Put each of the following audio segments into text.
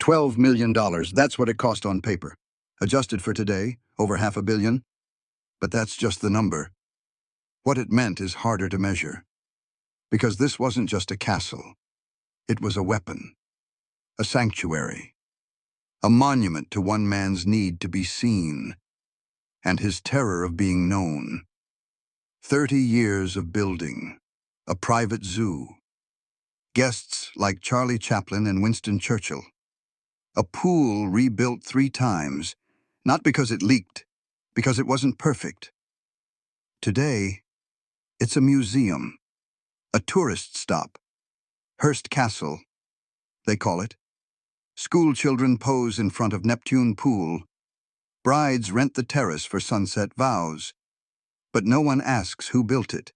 $12 million, that's what it cost on paper. Adjusted for today, over $500 million. But that's just the number. What it meant is harder to measure. Because this wasn't just a castle. It was a weapon, a sanctuary, a monument to one man's need to be seen, and his terror of being known. 30 years of building, a private zoo, guests like Charlie Chaplin and Winston Churchill, a pool rebuilt 3 times, not because it leaked, because it wasn't perfect. Today, it's a museum, a tourist stop, Hearst Castle, they call it. School children pose in front of Neptune Pool. Brides rent the terrace for sunset vows. But no one asks who built it.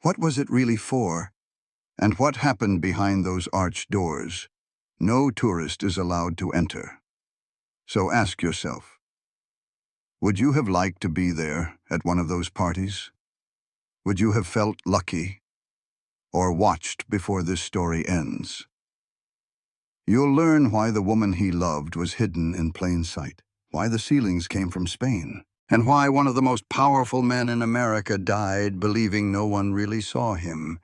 What was it really for? And what happened behind those arched doors? No tourist is allowed to enter. So ask yourself, would you have liked to be there at one of those parties? Would you have felt lucky? Or watched before this story ends? You'll learn why the woman he loved was hidden in plain sight, why the ceilings came from Spain, and why one of the most powerful men in America died believing no one really saw him.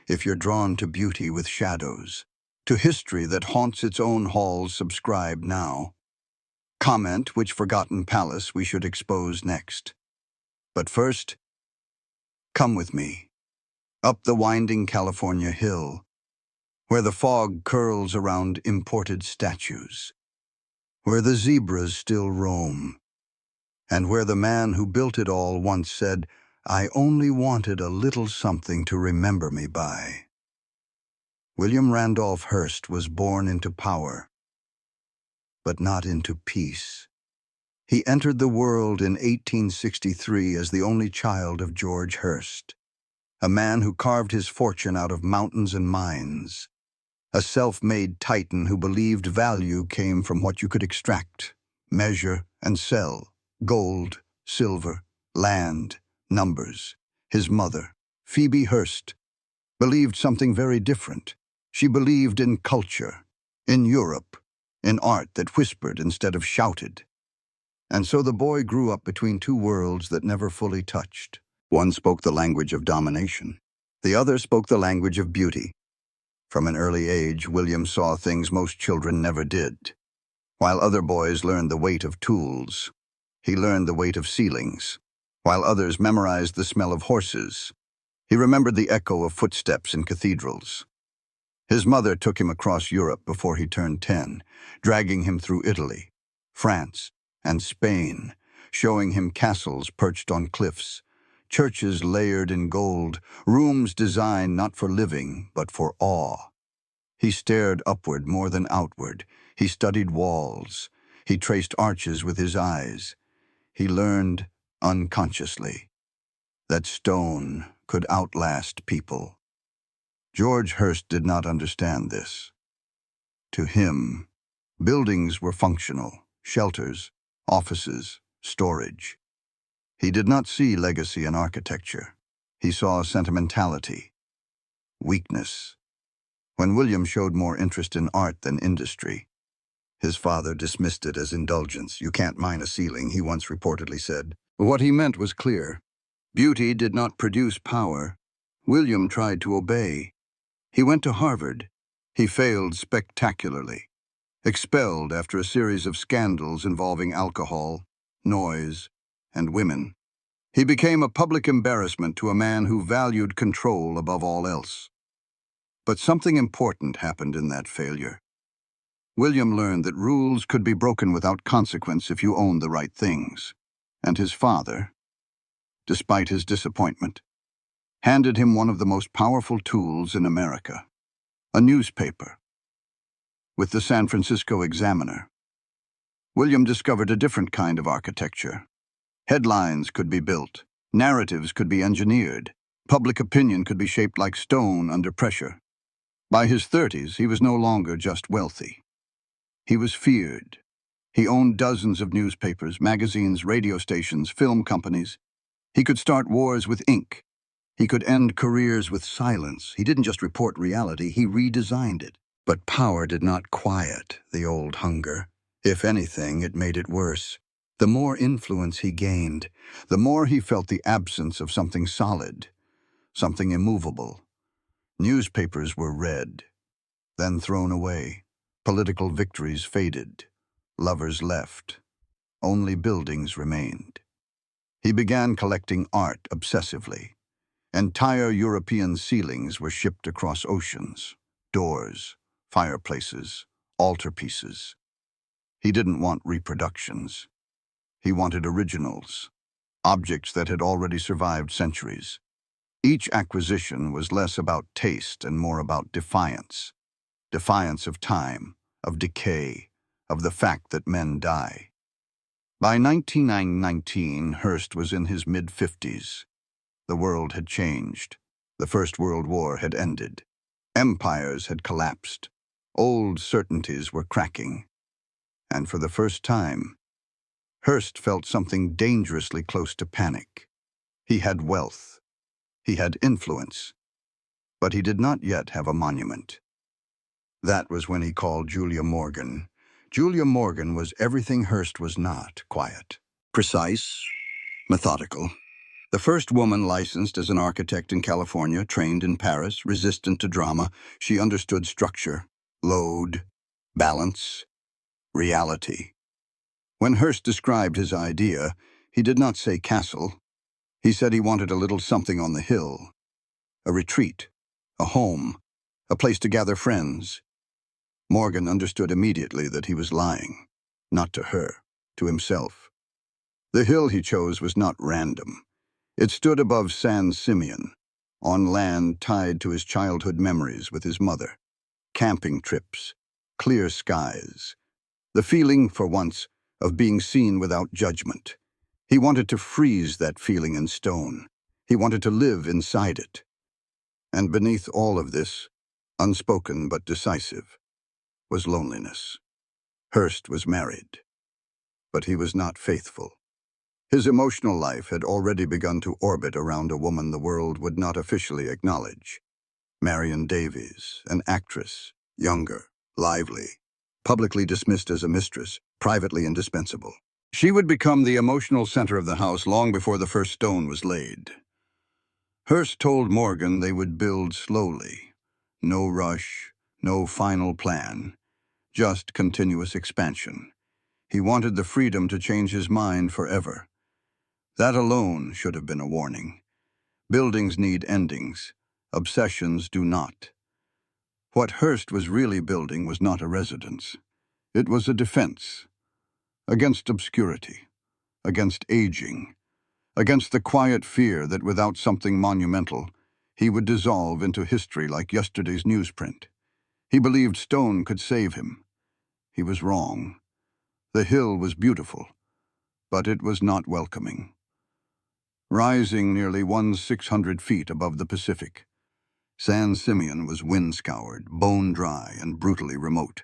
If you're drawn to beauty with shadows, to history that haunts its own halls, subscribe now. Comment which forgotten palace we should expose next. But first, come with me, up the winding California hill, where the fog curls around imported statues, where the zebras still roam, and where the man who built it all once said, "I only wanted a little something to remember me by." William Randolph Hearst was born into power, but not into peace. He entered the world in 1863 as the only child of George Hearst, a man who carved his fortune out of mountains and mines, a self-made titan who believed value came from what you could extract, measure, and sell: gold, silver, land, numbers. His mother, Phoebe Hearst, believed something very different. She believed in culture, in Europe, in art that whispered instead of shouted. And so the boy grew up between 2 worlds that never fully touched. One spoke the language of domination. The other spoke the language of beauty. From an early age, William saw things most children never did. While other boys learned the weight of tools, he learned the weight of ceilings. While others memorized the smell of horses, he remembered the echo of footsteps in cathedrals. His mother took him across Europe before he turned 10, dragging him through Italy, France, and Spain, showing him castles perched on cliffs, churches layered in gold, rooms designed not for living, but for awe. He stared upward more than outward. He studied walls. He traced arches with his eyes. He learned, unconsciously, that stone could outlast people. George Hearst did not understand this. To him, buildings were functional, shelters, offices, storage. He did not see legacy in architecture. He saw sentimentality, weakness. When William showed more interest in art than industry, his father dismissed it as indulgence. "You can't mine a ceiling," he once reportedly said. What he meant was clear. Beauty did not produce power. William tried to obey. He went to Harvard. He failed spectacularly. Expelled after a series of scandals involving alcohol, noise, and women. He became a public embarrassment to a man who valued control above all else. But something important happened in that failure. William learned that rules could be broken without consequence if you owned the right things. And his father, despite his disappointment, handed him one of the most powerful tools in America, a newspaper. With the San Francisco Examiner, William discovered a different kind of architecture. Headlines could be built, narratives could be engineered, public opinion could be shaped like stone under pressure. By his 30s, he was no longer just wealthy. He was feared. He owned dozens of newspapers, magazines, radio stations, film companies. He could start wars with ink. He could end careers with silence. He didn't just report reality, he redesigned it. But power did not quiet the old hunger. If anything, it made it worse. The more influence he gained, the more he felt the absence of something solid, something immovable. Newspapers were read, then thrown away. Political victories faded. Lovers left. Only buildings remained. He began collecting art obsessively. Entire European ceilings were shipped across oceans. Doors, fireplaces, altarpieces. He didn't want reproductions. He wanted originals, objects that had already survived centuries. Each acquisition was less about taste and more about defiance. Defiance of time, of decay, of the fact that men die. By 1919, Hearst was in his mid-50s. The world had changed. The First World War had ended. Empires had collapsed. Old certainties were cracking. And for the first time, Hearst felt something dangerously close to panic. He had wealth. He had influence. But he did not yet have a monument. That was when he called Julia Morgan. Julia Morgan was everything Hearst was not: quiet, precise, methodical. The first woman licensed as an architect in California, trained in Paris, resistant to drama. She understood structure, load, balance, reality. When Hearst described his idea, he did not say castle. He said he wanted a little something on the hill, a retreat, a home, a place to gather friends. Morgan understood immediately that he was lying, not to her, to himself. The hill he chose was not random. It stood above San Simeon, on land tied to his childhood memories with his mother. Camping trips, clear skies, the feeling, for once, of being seen without judgment. He wanted to freeze that feeling in stone. He wanted to live inside it. And beneath all of this, unspoken but decisive, was loneliness. Hearst was married, but he was not faithful. His emotional life had already begun to orbit around a woman the world would not officially acknowledge. Marion Davies, an actress, younger, lively, publicly dismissed as a mistress, privately indispensable. She would become the emotional center of the house long before the first stone was laid. Hearst told Morgan they would build slowly. No rush, no final plan, just continuous expansion. He wanted the freedom to change his mind forever. That alone should have been a warning. Buildings need endings. Obsessions do not. What Hearst was really building was not a residence. It was a defense. Against obscurity. Against aging. Against the quiet fear that without something monumental, he would dissolve into history like yesterday's newsprint. He believed stone could save him. He was wrong. The hill was beautiful, but it was not welcoming. Rising nearly 1,600 feet above the Pacific, San Simeon was wind-scoured, bone-dry, and brutally remote.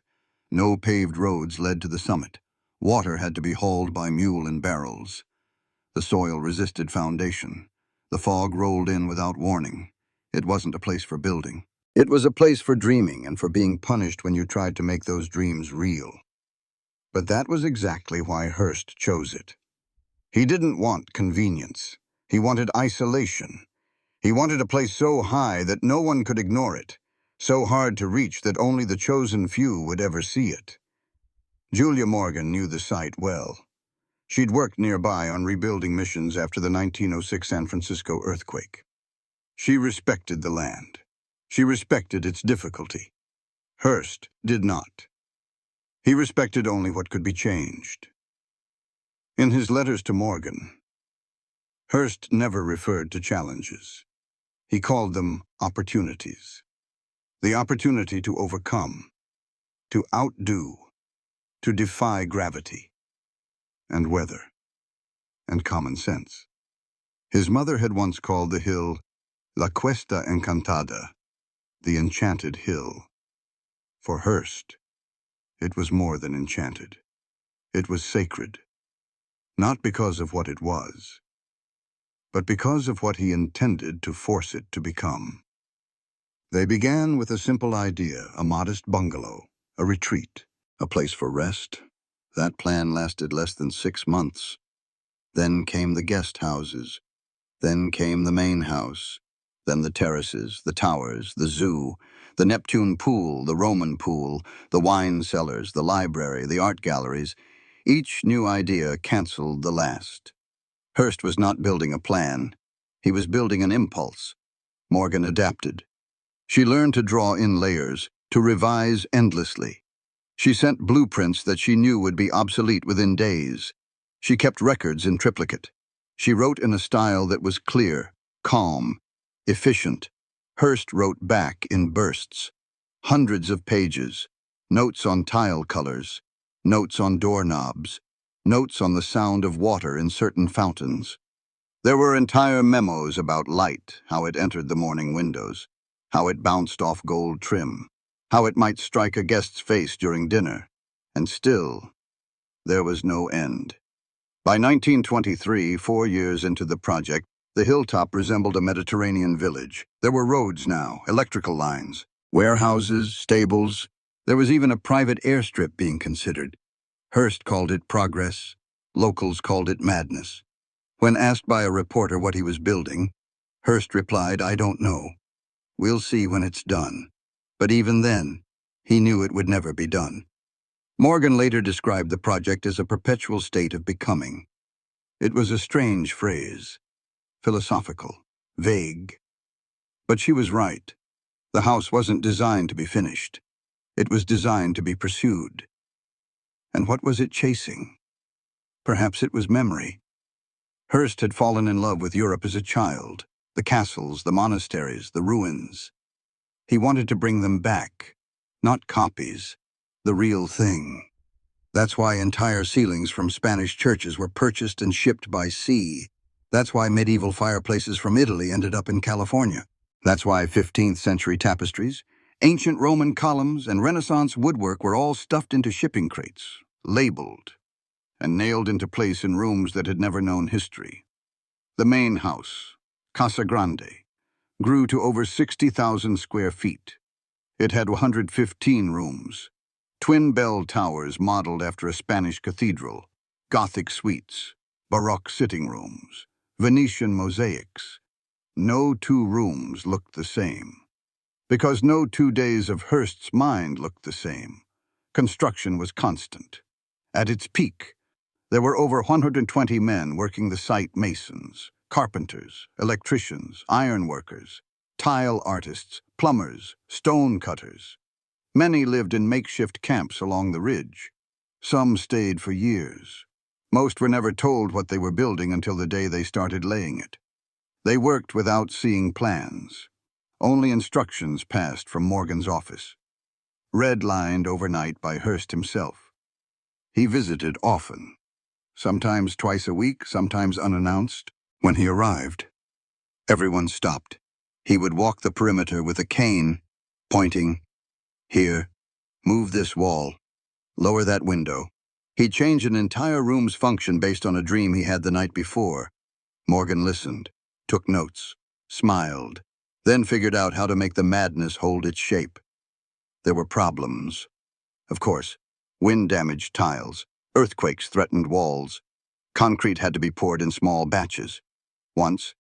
No paved roads led to the summit. Water had to be hauled by mule in barrels. The soil resisted foundation. The fog rolled in without warning. It wasn't a place for building. It was a place for dreaming and for being punished when you tried to make those dreams real. But that was exactly why Hearst chose it. He didn't want convenience. He wanted isolation. He wanted a place so high that no one could ignore it, so hard to reach that only the chosen few would ever see it. Julia Morgan knew the site well. She'd worked nearby on rebuilding missions after the 1906 San Francisco earthquake. She respected the land. She respected its difficulty. Hearst did not. He respected only what could be changed. In his letters to Morgan, Hearst never referred to challenges. He called them opportunities. The opportunity to overcome, to outdo, to defy gravity, and weather, and common sense. His mother had once called the hill La Cuesta Encantada, the enchanted hill. For Hearst, it was more than enchanted. It was sacred, not because of what it was, but because of what he intended to force it to become. They began with a simple idea, a modest bungalow, a retreat, a place for rest. That plan lasted less than 6 months. Then came the guest houses. Then came the main house. Then the terraces, the towers, the zoo, the Neptune pool, the Roman pool, the wine cellars, the library, the art galleries. Each new idea canceled the last. Hearst was not building a plan. He was building an impulse. Morgan adapted. She learned to draw in layers, to revise endlessly. She sent blueprints that she knew would be obsolete within days. She kept records in triplicate. She wrote in a style that was clear, calm, efficient. Hearst wrote back in bursts. Hundreds of pages. Notes on tile colors. Notes on doorknobs. Notes on the sound of water in certain fountains. There were entire memos about light, how it entered the morning windows, how it bounced off gold trim, how it might strike a guest's face during dinner. And still, there was no end. By 1923, 4 years into the project, the hilltop resembled a Mediterranean village. There were roads now, electrical lines, warehouses, stables. There was even a private airstrip being considered. Hearst called it progress. Locals called it madness. When asked by a reporter what he was building, Hearst replied, "I don't know. We'll see when it's done." But even then, he knew it would never be done. Morgan later described the project as a perpetual state of becoming. It was a strange phrase, philosophical, vague. But she was right. The house wasn't designed to be finished. It was designed to be pursued. And what was it chasing? Perhaps it was memory. Hearst had fallen in love with Europe as a child, the castles, the monasteries, the ruins. He wanted to bring them back, not copies, the real thing. That's why entire ceilings from Spanish churches were purchased and shipped by sea. That's why medieval fireplaces from Italy ended up in California. That's why 15th century tapestries, ancient Roman columns, and Renaissance woodwork were all stuffed into shipping crates, labeled, and nailed into place in rooms that had never known history. The main house, Casa Grande, grew to over 60,000 square feet. It had 115 rooms, twin bell towers modeled after a Spanish cathedral, Gothic suites, Baroque sitting rooms, Venetian mosaics. No 2 rooms looked the same, because no 2 days of Hearst's mind looked the same. Construction was constant. At its peak, there were over 120 men working the site: masons, carpenters, electricians, ironworkers, tile artists, plumbers, stone cutters. Many lived in makeshift camps along the ridge. Some stayed for years. Most were never told what they were building until the day they started laying it. They worked without seeing plans. Only instructions passed from Morgan's office, redlined overnight by Hearst himself. He visited often. Sometimes twice a week, sometimes unannounced. When he arrived, everyone stopped. He would walk the perimeter with a cane, pointing, "Here, move this wall, lower that window." He'd change an entire room's function based on a dream he had the night before. Morgan listened, took notes, smiled, then figured out how to make the madness hold its shape. There were problems. Of course, wind-damaged tiles, earthquakes threatened walls. Concrete had to be poured in small batches. Once,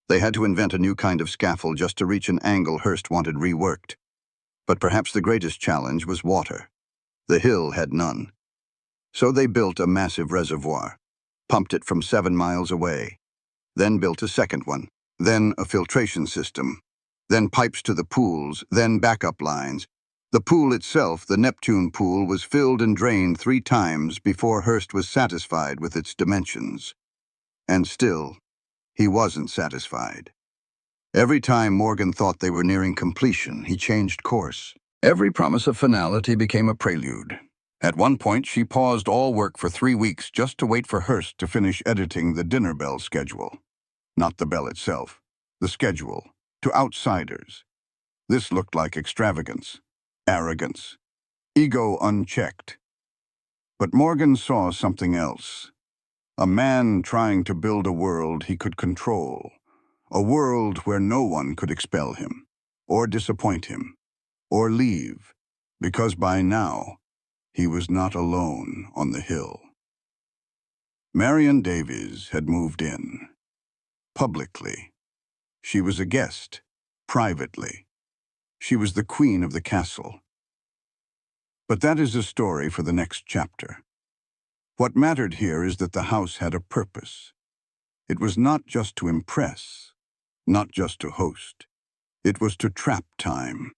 they had to invent a new kind of scaffold just to reach an angle Hearst wanted reworked. But perhaps the greatest challenge was water. The hill had none. So they built a massive reservoir, pumped it from 7 miles away, then built a second one, then a filtration system, then pipes to the pools, then backup lines. The pool itself, the Neptune pool, was filled and drained 3 times before Hearst was satisfied with its dimensions. And still, he wasn't satisfied. Every time Morgan thought they were nearing completion, he changed course. Every promise of finality became a prelude. At one point, she paused all work for 3 weeks just to wait for Hearst to finish editing the dinner bell schedule. Not the bell itself, the schedule, to outsiders. This looked like extravagance, arrogance, ego unchecked. But Morgan saw something else. A man trying to build a world he could control. A world where no one could expel him. or disappoint him, or leave, because by now he was not alone on the hill. Marion Davies had moved in. Publicly. She was a guest. Privately. She was the queen of the castle. But that is a story for the next chapter. What mattered here is that the house had a purpose. It was not just to impress, not just to host. It was to trap time,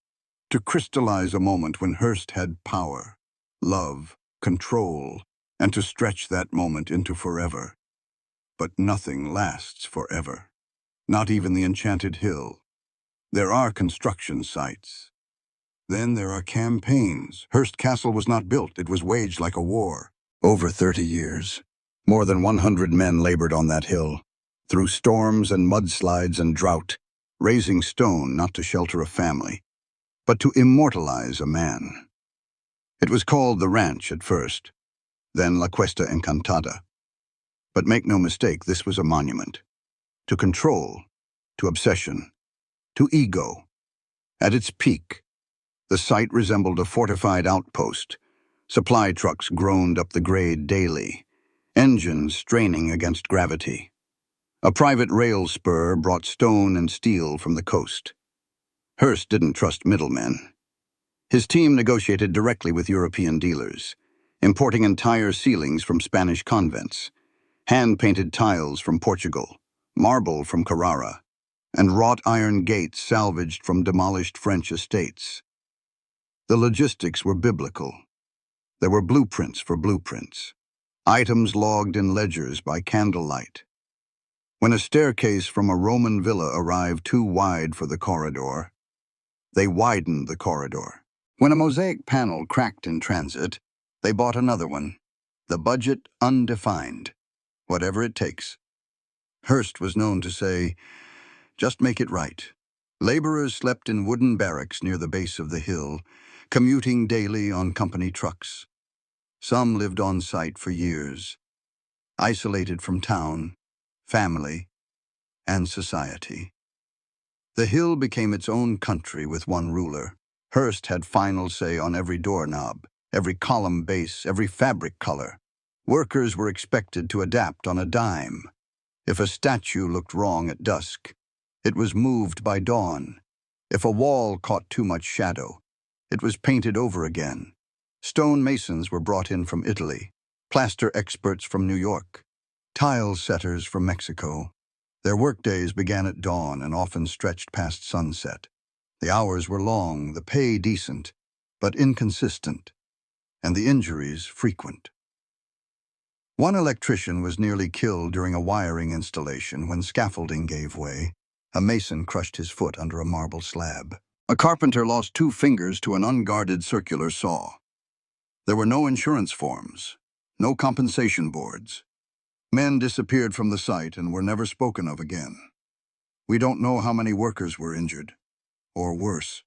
to crystallize a moment when Hearst had power, love, control, and to stretch that moment into forever. But nothing lasts forever. Not even the enchanted hill. There are construction sites. Then there are campaigns. Hearst Castle was not built, it was waged like a war. Over 30 years. More than 100 men labored on that hill, through storms and mudslides and drought, raising stone not to shelter a family, but to immortalize a man. It was called the Ranch at first, then La Cuesta Encantada. But make no mistake, this was a monument. To control, to obsession, to ego. At its peak, the site resembled a fortified outpost. Supply trucks groaned up the grade daily, engines straining against gravity. A private rail spur brought stone and steel from the coast. Hearst didn't trust middlemen. His team negotiated directly with European dealers, importing entire ceilings from Spanish convents, hand-painted tiles from Portugal, marble from Carrara, and wrought iron gates salvaged from demolished French estates. The logistics were biblical. There were blueprints for blueprints, items logged in ledgers by candlelight. When a staircase from a Roman villa arrived too wide for the corridor, they widened the corridor. When a mosaic panel cracked in transit, they bought another one. The budget undefined. Whatever it takes. Hearst was known to say, just make it right. Laborers slept in wooden barracks near the base of the hill, commuting daily on company trucks. Some lived on site for years, isolated from town, family, and society. The hill became its own country with one ruler. Hearst had final say on every doorknob, every column base, every fabric color. Workers were expected to adapt on a dime. If a statue looked wrong at dusk, it was moved by dawn. If a wall caught too much shadow, it was painted over again. Stone masons were brought in from Italy, plaster experts from New York, tile setters from Mexico. Their workdays began at dawn and often stretched past sunset. The hours were long, the pay decent, but inconsistent, and the injuries frequent. One electrician was nearly killed during a wiring installation when scaffolding gave way. A mason crushed his foot under a marble slab. A carpenter lost 2 fingers to an unguarded circular saw. There were no insurance forms, no compensation boards. Men disappeared from the site and were never spoken of again. We don't know how many workers were injured, or worse,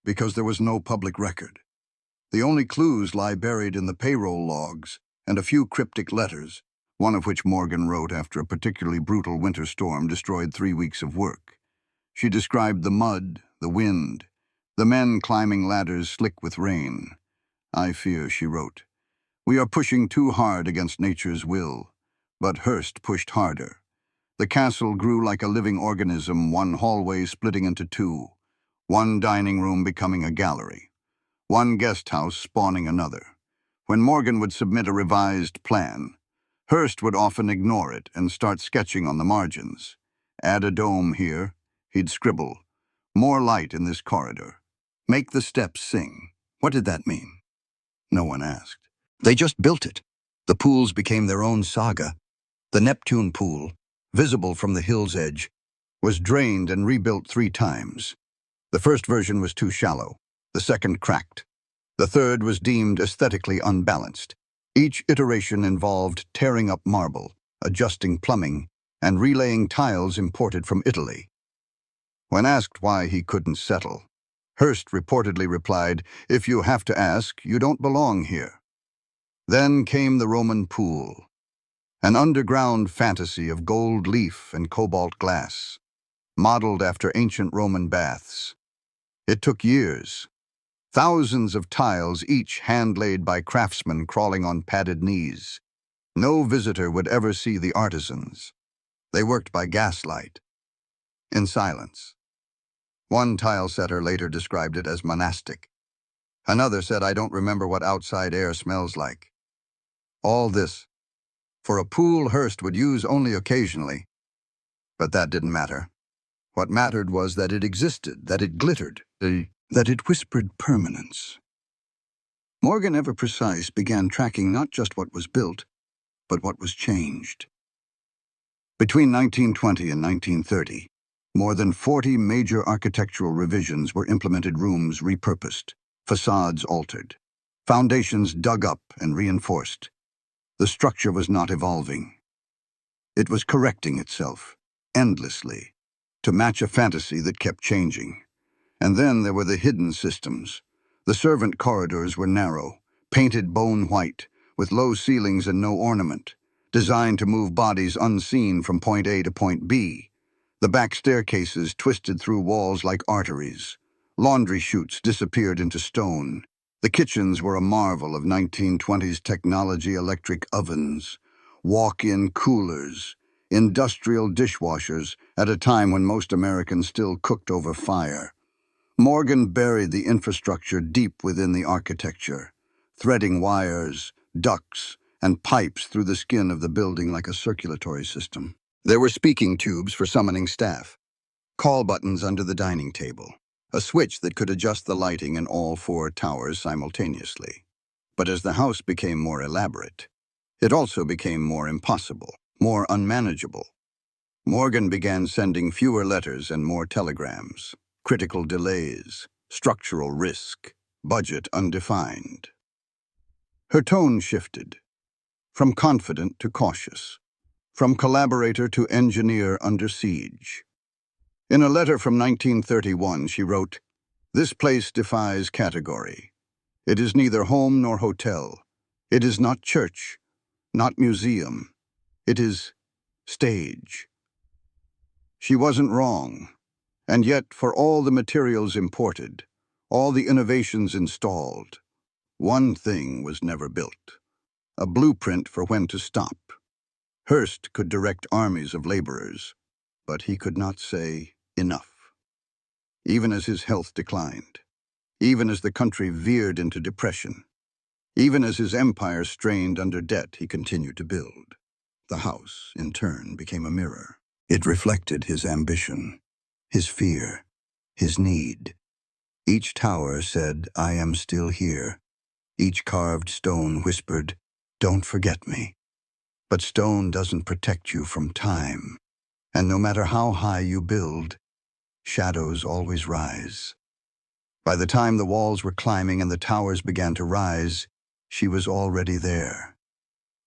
because there was no public record. The only clues lie buried in the payroll logs and a few cryptic letters, one of which Morgan wrote after a particularly brutal winter storm destroyed 3 weeks of work. She described the mud, the wind, the men climbing ladders slick with rain. I fear, she wrote, we are pushing too hard against nature's will. But Hearst pushed harder. The castle grew like a living organism, one hallway splitting into 2, one dining room becoming a gallery, one guest house spawning another. When Morgan would submit a revised plan, Hearst would often ignore it and start sketching on the margins. Add a dome here, he'd scribble. More light in this corridor. Make the steps sing. What did that mean? No one asked. They just built it. The pools became their own saga. The Neptune pool, visible from the hill's edge, was drained and rebuilt 3 times. The first version was too shallow. The second cracked. The third was deemed aesthetically unbalanced. Each iteration involved tearing up marble, adjusting plumbing, and relaying tiles imported from Italy. When asked why he couldn't settle, Hearst reportedly replied, if you have to ask, you don't belong here. Then came the Roman pool, an underground fantasy of gold leaf and cobalt glass, modeled after ancient Roman baths. It took years. Thousands of tiles, each hand-laid by craftsmen crawling on padded knees. No visitor would ever see the artisans. They worked by gaslight, in silence. One tile setter later described it as monastic. Another said, "I don't remember what outside air smells like." All this for a pool Hearst would use only occasionally. But that didn't matter. What mattered was that it existed, that it glittered, that it whispered permanence. Morgan, ever precise, began tracking not just what was built, but what was changed. Between 1920 and 1930, more than 40 major architectural revisions were implemented, rooms repurposed, facades altered, foundations dug up and reinforced. The structure was not evolving. It was correcting itself, endlessly, to match a fantasy that kept changing. And then there were the hidden systems. The servant corridors were narrow, painted bone white, with low ceilings and no ornament, designed to move bodies unseen from point A to point B. The back staircases twisted through walls like arteries. Laundry chutes disappeared into stone. The kitchens were a marvel of 1920s technology: electric ovens, walk-in coolers, industrial dishwashers at a time when most Americans still cooked over fire. Morgan buried the infrastructure deep within the architecture, threading wires, ducts, and pipes through the skin of the building like a circulatory system. There were speaking tubes for summoning staff, call buttons under the dining table, a switch that could adjust the lighting in all 4 towers simultaneously. But as the house became more elaborate, it also became more impossible, more unmanageable. Morgan began sending fewer letters and more telegrams, critical delays, structural risk, budget undefined. Her tone shifted, from confident to cautious, from collaborator to engineer under siege. In a letter from 1931, she wrote, "This place defies category. It is neither home nor hotel. It is not church, not museum. It is stage." She wasn't wrong, and yet for all the materials imported, all the innovations installed, one thing was never built: a blueprint for when to stop. Hearst could direct armies of laborers, but he could not say enough. Even as his health declined, even as the country veered into depression, even as his empire strained under debt, he continued to build. The house, in turn, became a mirror. It reflected his ambition, his fear, his need. Each tower said, "I am still here." Each carved stone whispered, "Don't forget me." But stone doesn't protect you from time. And no matter how high you build, shadows always rise. By the time the walls were climbing and the towers began to rise, she was already there.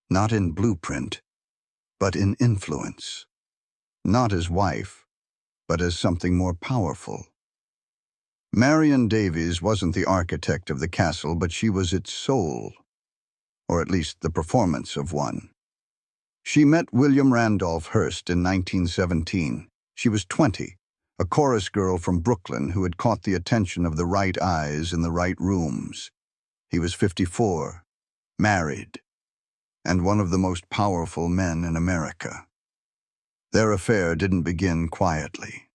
Not in blueprint, but in influence. Not as wife, but as something more powerful. Marion Davies wasn't the architect of the castle, but she was its soul, or at least the performance of one. She met William Randolph Hearst in 1917. She was 20, a chorus girl from Brooklyn who had caught the attention of the right eyes in the right rooms. He was 54, married, and one of the most powerful men in America. Their affair didn't begin quietly.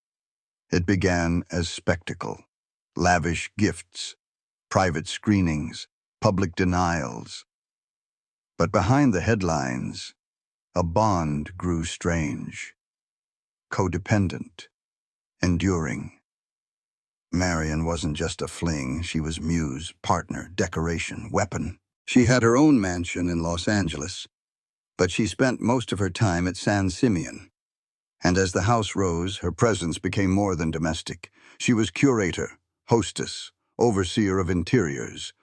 It began as spectacle, lavish gifts, private screenings, public denials. But behind the headlines, a bond grew strange, codependent, enduring. Marion wasn't just a fling. She was muse, partner, decoration, weapon. She had her own mansion in Los Angeles, but she spent most of her time at San Simeon. And as the house rose, her presence became more than domestic. She was curator, hostess, overseer of interiors.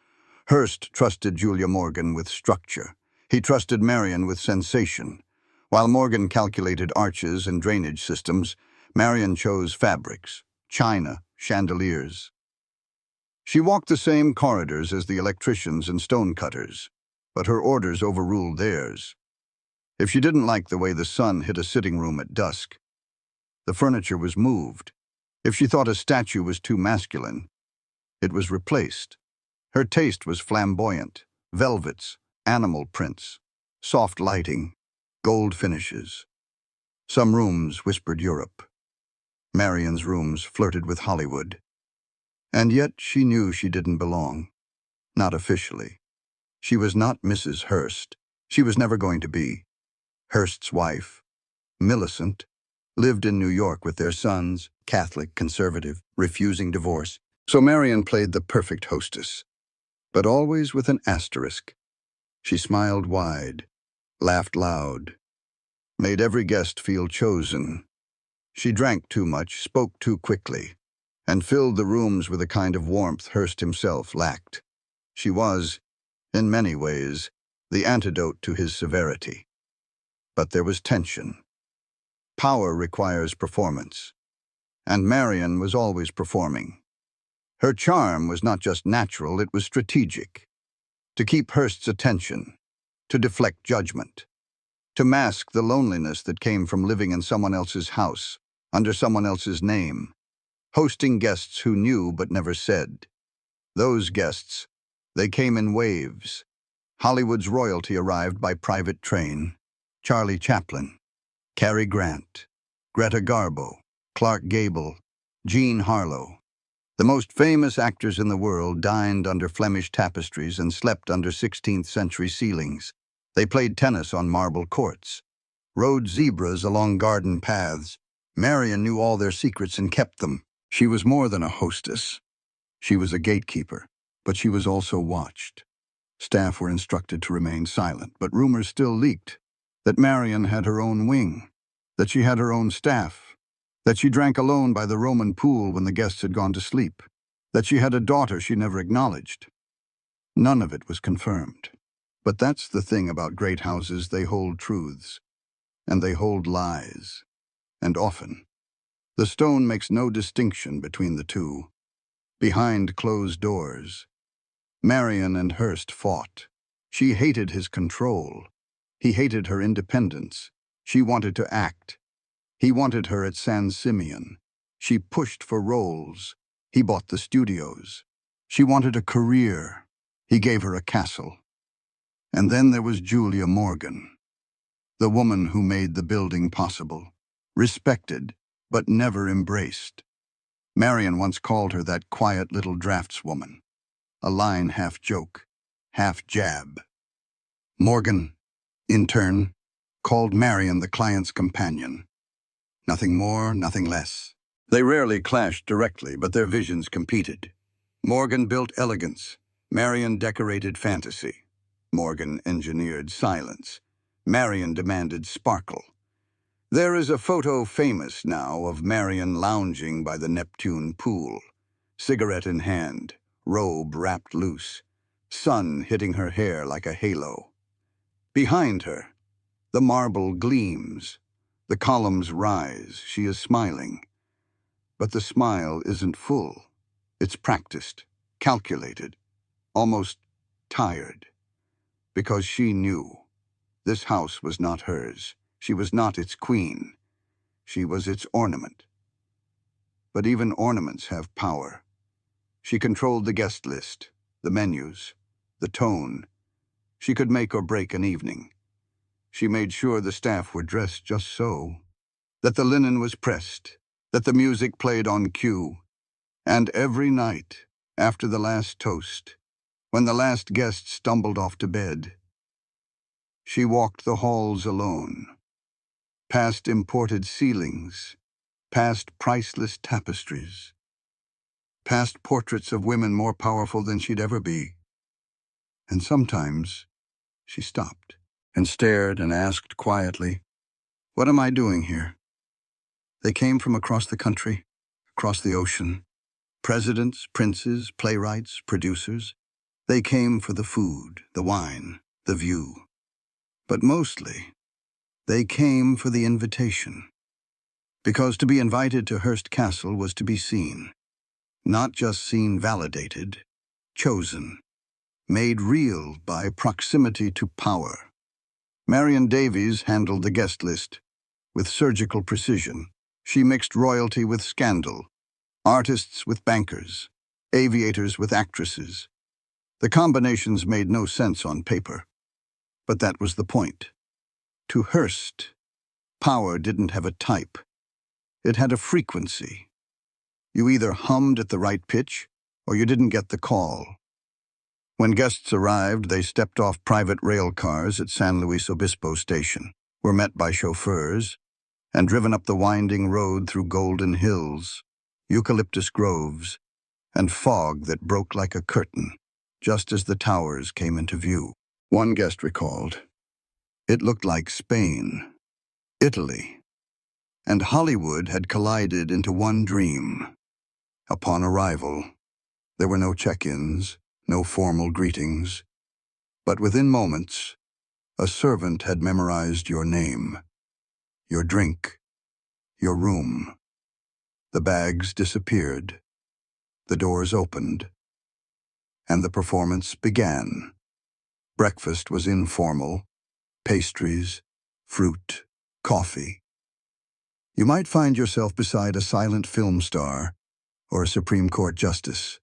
Hearst trusted Julia Morgan with structure. He trusted Marion with sensation. While Morgan calculated arches and drainage systems, Marion chose fabrics, china, chandeliers. She walked the same corridors as the electricians and stonecutters, but her orders overruled theirs. If she didn't like the way the sun hit a sitting room at dusk, the furniture was moved. If she thought a statue was too masculine, it was replaced. Her taste was flamboyant, velvets, animal prints, soft lighting, gold finishes. Some rooms whispered Europe. Marian's rooms flirted with Hollywood. And yet she knew she didn't belong. Not officially. She was not Mrs. Hearst. She was never going to be. Hearst's wife, Millicent, lived in New York with their sons, Catholic, conservative, refusing divorce. So Marian played the perfect hostess, but always with an asterisk. She smiled wide, laughed loud, made every guest feel chosen. She drank too much, spoke too quickly, and filled the rooms with a kind of warmth Hearst himself lacked. She was, in many ways, the antidote to his severity. But there was tension. Power requires performance, and Marian was always performing. Her charm was not just natural, it was strategic. To keep Hearst's attention, to deflect judgment, to mask the loneliness that came from living in someone else's house, under someone else's name, hosting guests who knew but never said. Those guests, they came in waves. Hollywood's royalty arrived by private train. Charlie Chaplin, Cary Grant, Greta Garbo, Clark Gable, Jean Harlow. The most famous actors in the world dined under Flemish tapestries and slept under 16th-century ceilings. They played tennis on marble courts, rode zebras along garden paths. Marian knew all their secrets and kept them. She was more than a hostess. She was a gatekeeper, but she was also watched. Staff were instructed to remain silent, but rumors still leaked that Marian had her own wing, that she had her own staff, that she drank alone by the Roman pool when the guests had gone to sleep, that she had a daughter she never acknowledged. None of it was confirmed. But that's the thing about great houses, they hold truths, and they hold lies. And often, the stone makes no distinction between the two. Behind closed doors, Marian and Hearst fought. She hated his control. He hated her independence. She wanted to act. He wanted her at San Simeon. She pushed for roles. He bought the studios. She wanted a career. He gave her a castle. And then there was Julia Morgan, the woman who made the building possible, respected, but never embraced. Marian once called her that quiet little draftswoman, a line half joke, half jab. Morgan, in turn, called Marian the client's companion. Nothing more, nothing less. They rarely clashed directly, but their visions competed. Morgan built elegance. Marian decorated fantasy. Morgan engineered silence. Marian demanded sparkle. There is a photo famous now of Marian lounging by the Neptune pool, cigarette in hand, robe wrapped loose, sun hitting her hair like a halo. Behind her, the marble gleams. The columns rise. She is smiling. But the smile isn't full. It's practiced, calculated, almost tired. Because she knew this house was not hers. She was not its queen. She was its ornament. But even ornaments have power. She controlled the guest list, the menus, the tone. She could make or break an evening. She made sure the staff were dressed just so, that the linen was pressed, that the music played on cue. And every night, after the last toast, when the last guest stumbled off to bed, she walked the halls alone, past imported ceilings, past priceless tapestries, past portraits of women more powerful than she'd ever be. And sometimes she stopped and stared and asked quietly, "What am I doing here?" They came from across the country, across the ocean. Presidents, princes, playwrights, producers. They came for the food, the wine, the view. But mostly, they came for the invitation. Because to be invited to Hearst Castle was to be seen. Not just seen validated, chosen, made real by proximity to power. Marian Davies handled the guest list. With surgical precision, she mixed royalty with scandal, Artists with bankers, aviators with actresses. The combinations made no sense on paper, but that was the point. To Hearst, power didn't have a type. It had a frequency. You either hummed at the right pitch, or you didn't get the call. When guests arrived, they stepped off private rail cars at San Luis Obispo Station, were met by chauffeurs, and driven up the winding road through golden hills, eucalyptus groves, and fog that broke like a curtain, just as the towers came into view. One guest recalled, "It looked like Spain, Italy, and Hollywood had collided into one dream." Upon arrival, there were no check-ins, no formal greetings, but within moments, a servant had memorized your name, your drink, your room. The bags disappeared, the doors opened, and the performance began. Breakfast was informal, pastries, fruit, coffee. You might find yourself beside a silent film star or a Supreme Court justice.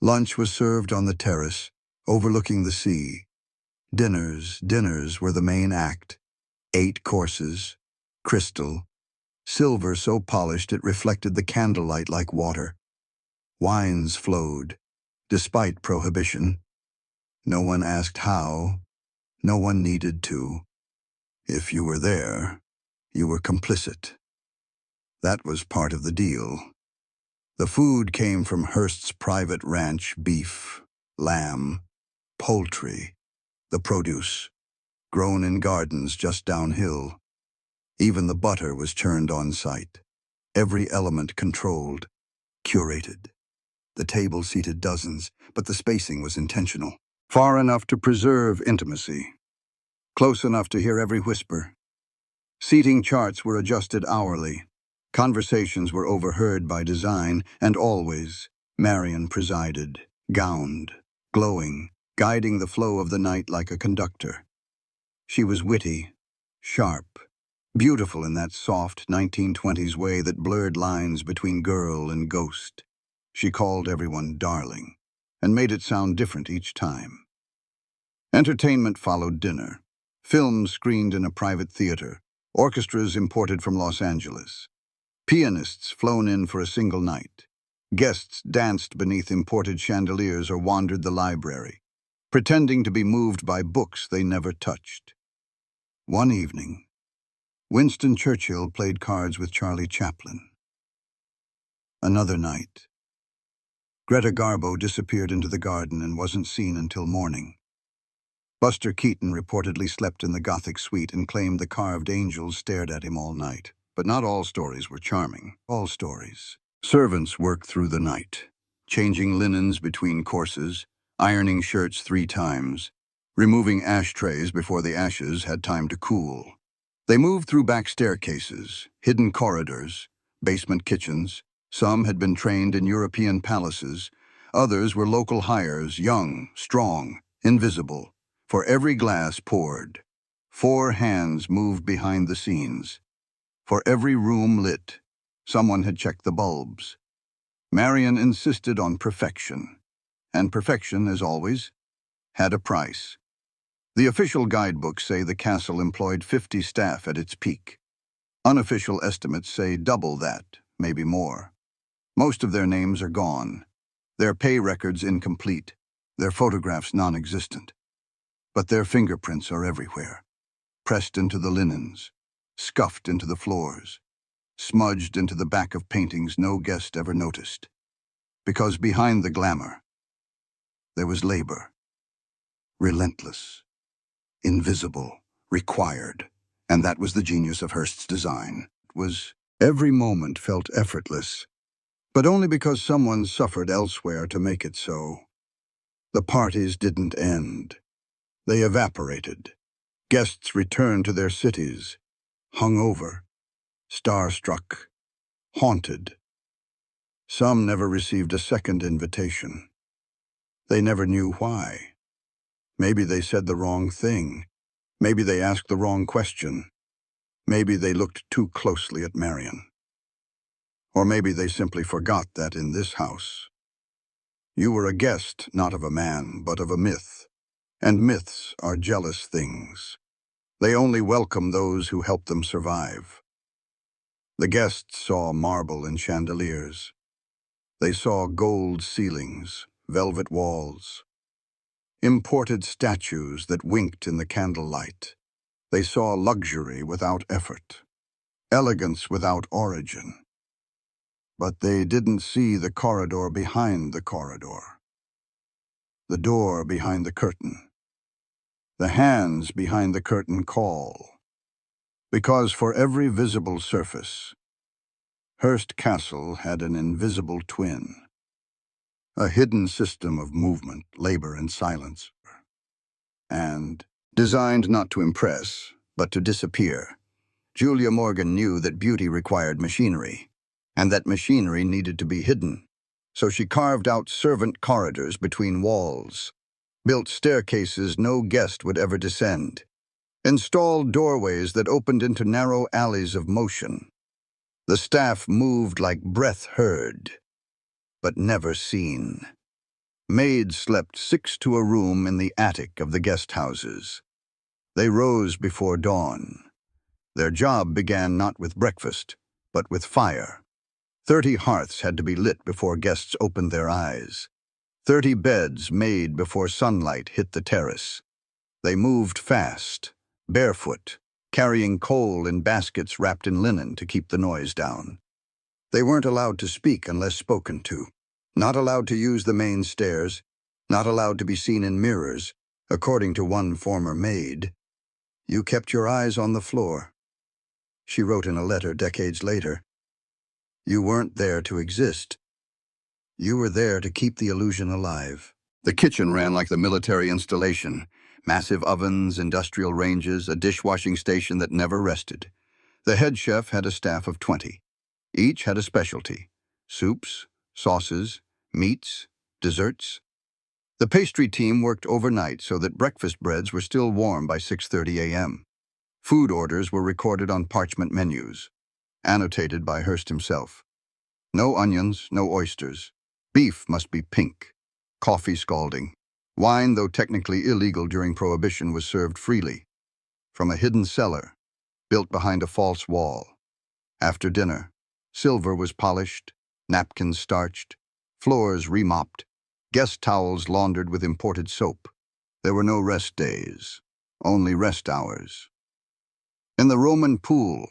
Lunch was served on the terrace, overlooking the sea. Dinners were the main act. 8 courses, crystal, silver so polished it reflected the candlelight like water. Wines flowed, despite prohibition. No one asked how, no one needed to. If you were there, you were complicit. That was part of the deal. The food came from Hearst's private ranch: beef, lamb, poultry, the produce, grown in gardens just downhill. Even the butter was churned on site. Every element controlled, curated. The table seated dozens, but the spacing was intentional. Far enough to preserve intimacy. Close enough to hear every whisper. Seating charts were adjusted hourly. Conversations were overheard by design, and always, Marian presided, gowned, glowing, guiding the flow of the night like a conductor. She was witty, sharp, beautiful in that soft 1920s way that blurred lines between girl and ghost. She called everyone darling, and made it sound different each time. Entertainment followed dinner. Films screened in a private theater. Orchestras imported from Los Angeles. Pianists flown in for a single night. Guests danced beneath imported chandeliers or wandered the library, pretending to be moved by books they never touched. One evening, Winston Churchill played cards with Charlie Chaplin. Another night, Greta Garbo disappeared into the garden and wasn't seen until morning. Buster Keaton reportedly slept in the Gothic suite and claimed the carved angels stared at him all night. But not all stories were charming. All stories. Servants worked through the night, changing linens between courses, ironing shirts 3 times, removing ashtrays before the ashes had time to cool. They moved through back staircases, hidden corridors, basement kitchens. Some had been trained in European palaces. Others were local hires, young, strong, invisible. For every glass poured, 4 hands moved behind the scenes. For every room lit, someone had checked the bulbs. Marian insisted on perfection, and perfection, as always, had a price. The official guidebooks say the castle employed 50 staff at its peak. Unofficial estimates say double that, maybe more. Most of their names are gone, their pay records incomplete, their photographs non-existent. But their fingerprints are everywhere, pressed into the linens, scuffed into the floors, smudged into the back of paintings no guest ever noticed. Because behind the glamour, there was labor. Relentless, invisible, required. And that was the genius of Hearst's design. Every moment felt effortless, but only because someone suffered elsewhere to make it so. The parties didn't end. They evaporated. Guests returned to their cities, hungover, starstruck, haunted. Some never received a second invitation. They never knew why. Maybe they said the wrong thing. Maybe they asked the wrong question. Maybe they looked too closely at Marian. Or maybe they simply forgot that in this house, you were a guest not of a man, but of a myth. And myths are jealous things. They only welcome those who help them survive. The guests saw marble and chandeliers. They saw gold ceilings, velvet walls, imported statues that winked in the candlelight. They saw luxury without effort, elegance without origin. But they didn't see the corridor behind the corridor, the door behind the curtain, the hands behind the curtain call. Because for every visible surface, Hearst Castle had an invisible twin, a hidden system of movement, labor, and silence. And, designed not to impress, but to disappear, Julia Morgan knew that beauty required machinery, and that machinery needed to be hidden. So she carved out servant corridors between walls, built staircases no guest would ever descend, installed doorways that opened into narrow alleys of motion. The staff moved like breath heard, but never seen. Maids slept 6 to a room in the attic of the guest houses. They rose before dawn. Their job began not with breakfast, but with fire. 30 hearths had to be lit before guests opened their eyes. 30 beds made before sunlight hit the terrace. They moved fast, barefoot, carrying coal in baskets wrapped in linen to keep the noise down. They weren't allowed to speak unless spoken to, not allowed to use the main stairs, not allowed to be seen in mirrors, according to one former maid. You kept your eyes on the floor. She wrote in a letter decades later. You weren't there to exist. You were there to keep the illusion alive. The kitchen ran like the military installation. Massive ovens, industrial ranges, a dishwashing station that never rested. The head chef had a staff of 20. Each had a specialty: soups, sauces, meats, desserts. The pastry team worked overnight so that breakfast breads were still warm by 6:30 a.m. Food orders were recorded on parchment menus, annotated by Hearst himself. No onions, no oysters. Beef must be pink. Coffee scalding. Wine, though technically illegal during Prohibition, was served freely, from a hidden cellar, built behind a false wall. After dinner, silver was polished, napkins starched, floors remopped, guest towels laundered with imported soap. There were no rest days, only rest hours. In the Roman pool,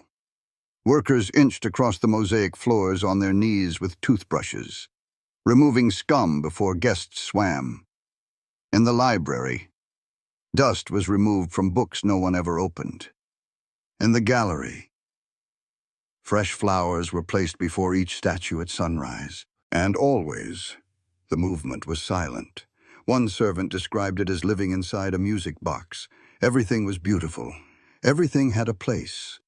workers inched across the mosaic floors on their knees with toothbrushes, removing scum before guests swam. In the library, dust was removed from books no one ever opened. In the gallery, fresh flowers were placed before each statue at sunrise. And always, the movement was silent. One servant described it as living inside a music box. Everything was beautiful. Everything had a place.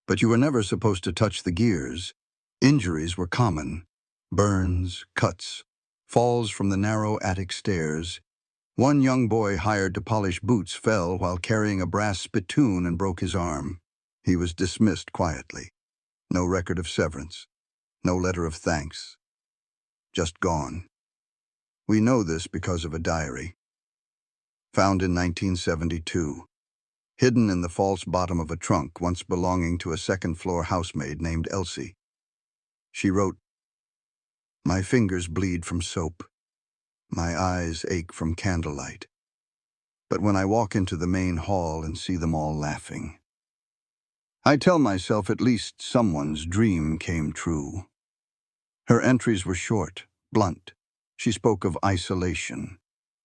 But you were never supposed to touch the gears. Injuries were common. Burns, cuts, falls from the narrow attic stairs. One young boy hired to polish boots fell while carrying a brass spittoon and broke his arm. He was dismissed quietly. No record of severance. No letter of thanks. Just gone. We know this because of a diary, found in 1972, hidden in the false bottom of a trunk once belonging to a second-floor housemaid named Elsie. She wrote, "My fingers bleed from soap. My eyes ache from candlelight. But when I walk into the main hall and see them all laughing, I tell myself at least someone's dream came true." Her entries were short, blunt. She spoke of isolation,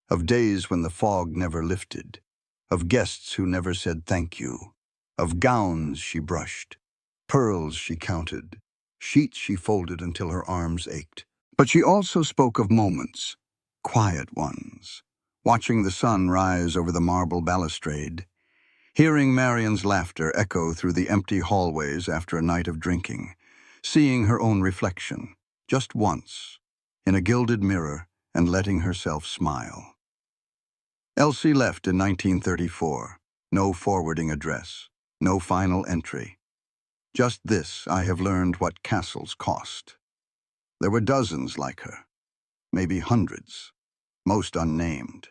of days when the fog never lifted, of guests who never said thank you, of gowns she brushed, pearls she counted, sheets she folded until her arms ached. But she also spoke of moments, quiet ones, watching the sun rise over the marble balustrade, hearing Marion's laughter echo through the empty hallways after a night of drinking, seeing her own reflection, just once, in a gilded mirror, and letting herself smile. Elsie left in 1934. No forwarding address, no final entry. Just this, I have learned what castles cost. There were dozens like her, maybe hundreds, most unnamed,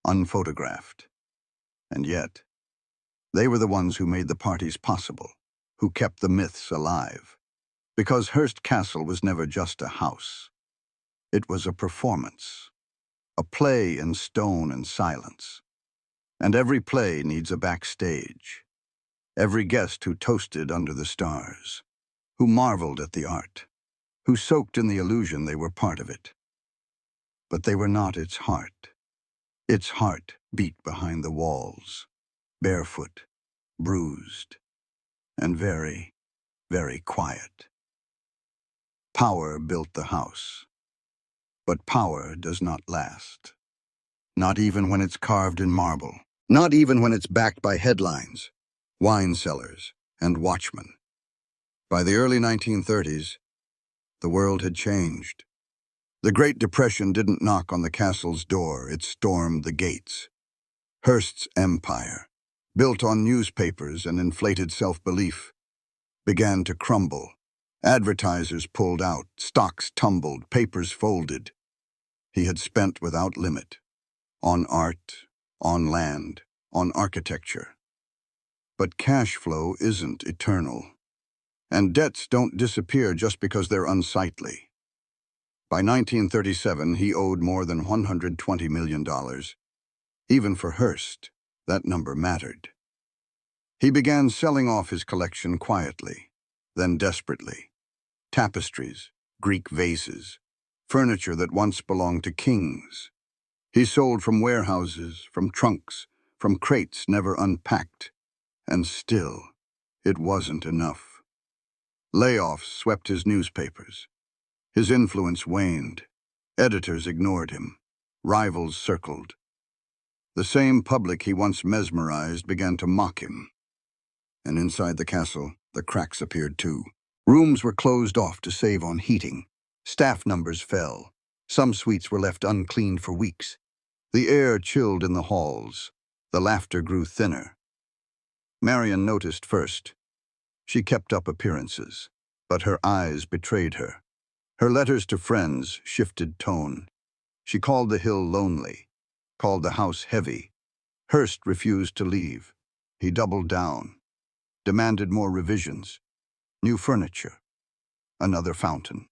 unphotographed. And yet, they were the ones who made the parties possible, who kept the myths alive. Because Hearst Castle was never just a house. It was a performance, a play in stone and silence. And every play needs a backstage. Every guest who toasted under the stars, who marveled at the art, who soaked in the illusion they were part of it. But they were not its heart. Its heart beat behind the walls, barefoot, bruised, and very, very quiet. Power built the house, but power does not last. Not even when it's carved in marble. Not even when it's backed by headlines, wine cellars, and watchmen. By the early 1930s, the world had changed. The Great Depression didn't knock on the castle's door, it stormed the gates. Hearst's empire, built on newspapers and inflated self-belief, began to crumble. Advertisers pulled out, stocks tumbled, papers folded. He had spent without limit, on art, on land, on architecture. But cash flow isn't eternal, and debts don't disappear just because they're unsightly. By 1937, he owed more than $120 million. Even for Hearst, that number mattered. He began selling off his collection quietly, then desperately. Tapestries, Greek vases, furniture that once belonged to kings. He sold from warehouses, from trunks, from crates never unpacked. And still, it wasn't enough. Layoffs swept his newspapers. His influence waned. Editors ignored him. Rivals circled. The same public he once mesmerized began to mock him. And inside the castle, the cracks appeared too. Rooms were closed off to save on heating. Staff numbers fell. Some suites were left uncleaned for weeks. The air chilled in the halls. The laughter grew thinner. Marion noticed first. She kept up appearances, but her eyes betrayed her. Her letters to friends shifted tone. She called the hill lonely, called the house heavy. Hearst refused to leave. He doubled down, demanded more revisions, new furniture, another fountain.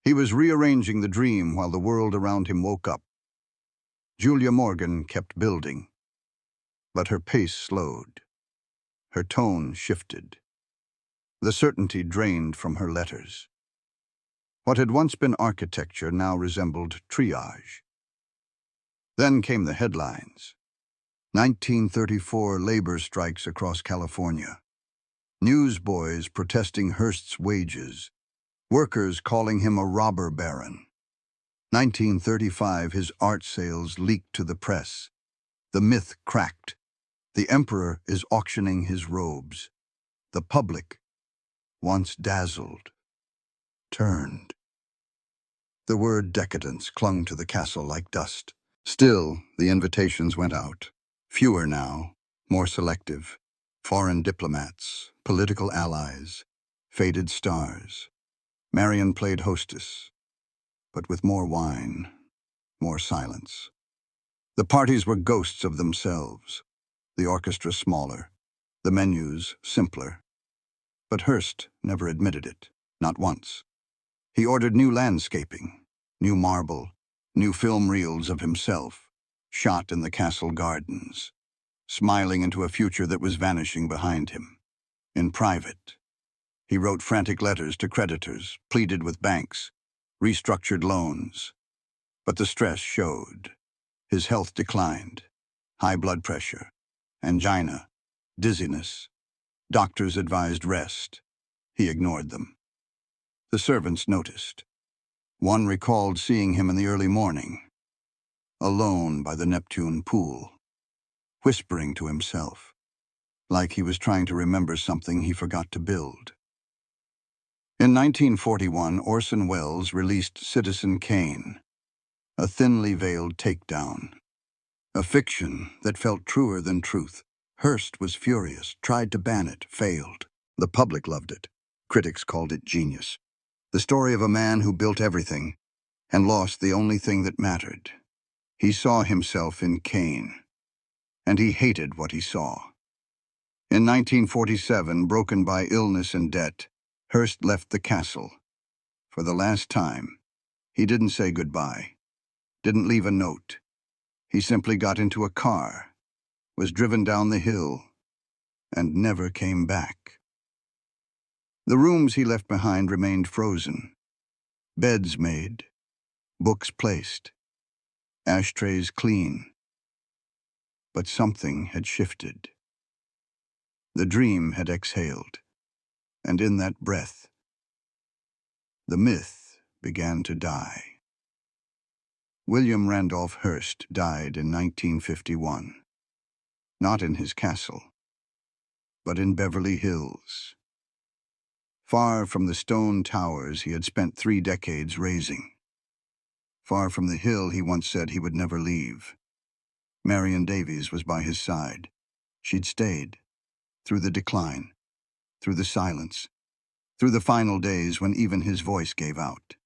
He was rearranging the dream while the world around him woke up. Julia Morgan kept building, but her pace slowed. Her tone shifted. The certainty drained from her letters. What had once been architecture now resembled triage. Then came the headlines. 1934 labor strikes across California. Newsboys protesting Hearst's wages. Workers calling him a robber baron. 1935, his art sales leaked to the press. The myth cracked. The emperor is auctioning his robes. The public, once dazzled, turned. The word decadence clung to the castle like dust. Still, the invitations went out. Fewer now, more selective. Foreign diplomats, political allies, faded stars. Marion played hostess, but with more wine, more silence. The parties were ghosts of themselves. The orchestra smaller, the menus simpler. But Hearst never admitted it, not once. He ordered new landscaping, new marble, new film reels of himself, shot in the castle gardens, smiling into a future that was vanishing behind him. In private, he wrote frantic letters to creditors, pleaded with banks, restructured loans. But the stress showed. His health declined, high blood pressure, angina, dizziness. Doctors advised rest. He ignored them. The servants noticed. One recalled seeing him in the early morning, alone by the Neptune pool, whispering to himself, like he was trying to remember something he forgot to build. In 1941, Orson Welles released Citizen Kane, a thinly veiled takedown, a fiction that felt truer than truth. Hearst was furious, tried to ban it, failed. The public loved it. Critics called it genius. The story of a man who built everything and lost the only thing that mattered. He saw himself in Cain, and he hated what he saw. In 1947, broken by illness and debt, Hearst left the castle. For the last time, he didn't say goodbye, didn't leave a note. He simply got into a car, was driven down the hill, and never came back. The rooms he left behind remained frozen, beds made, books placed, ashtrays clean. But something had shifted. The dream had exhaled, and in that breath, the myth began to die. William Randolph Hearst died in 1951, not in his castle, but in Beverly Hills. Far from the stone towers he had spent 3 decades raising. Far from the hill he once said he would never leave. Marion Davies was by his side. She'd stayed, through the decline, through the silence, through the final days when even his voice gave out.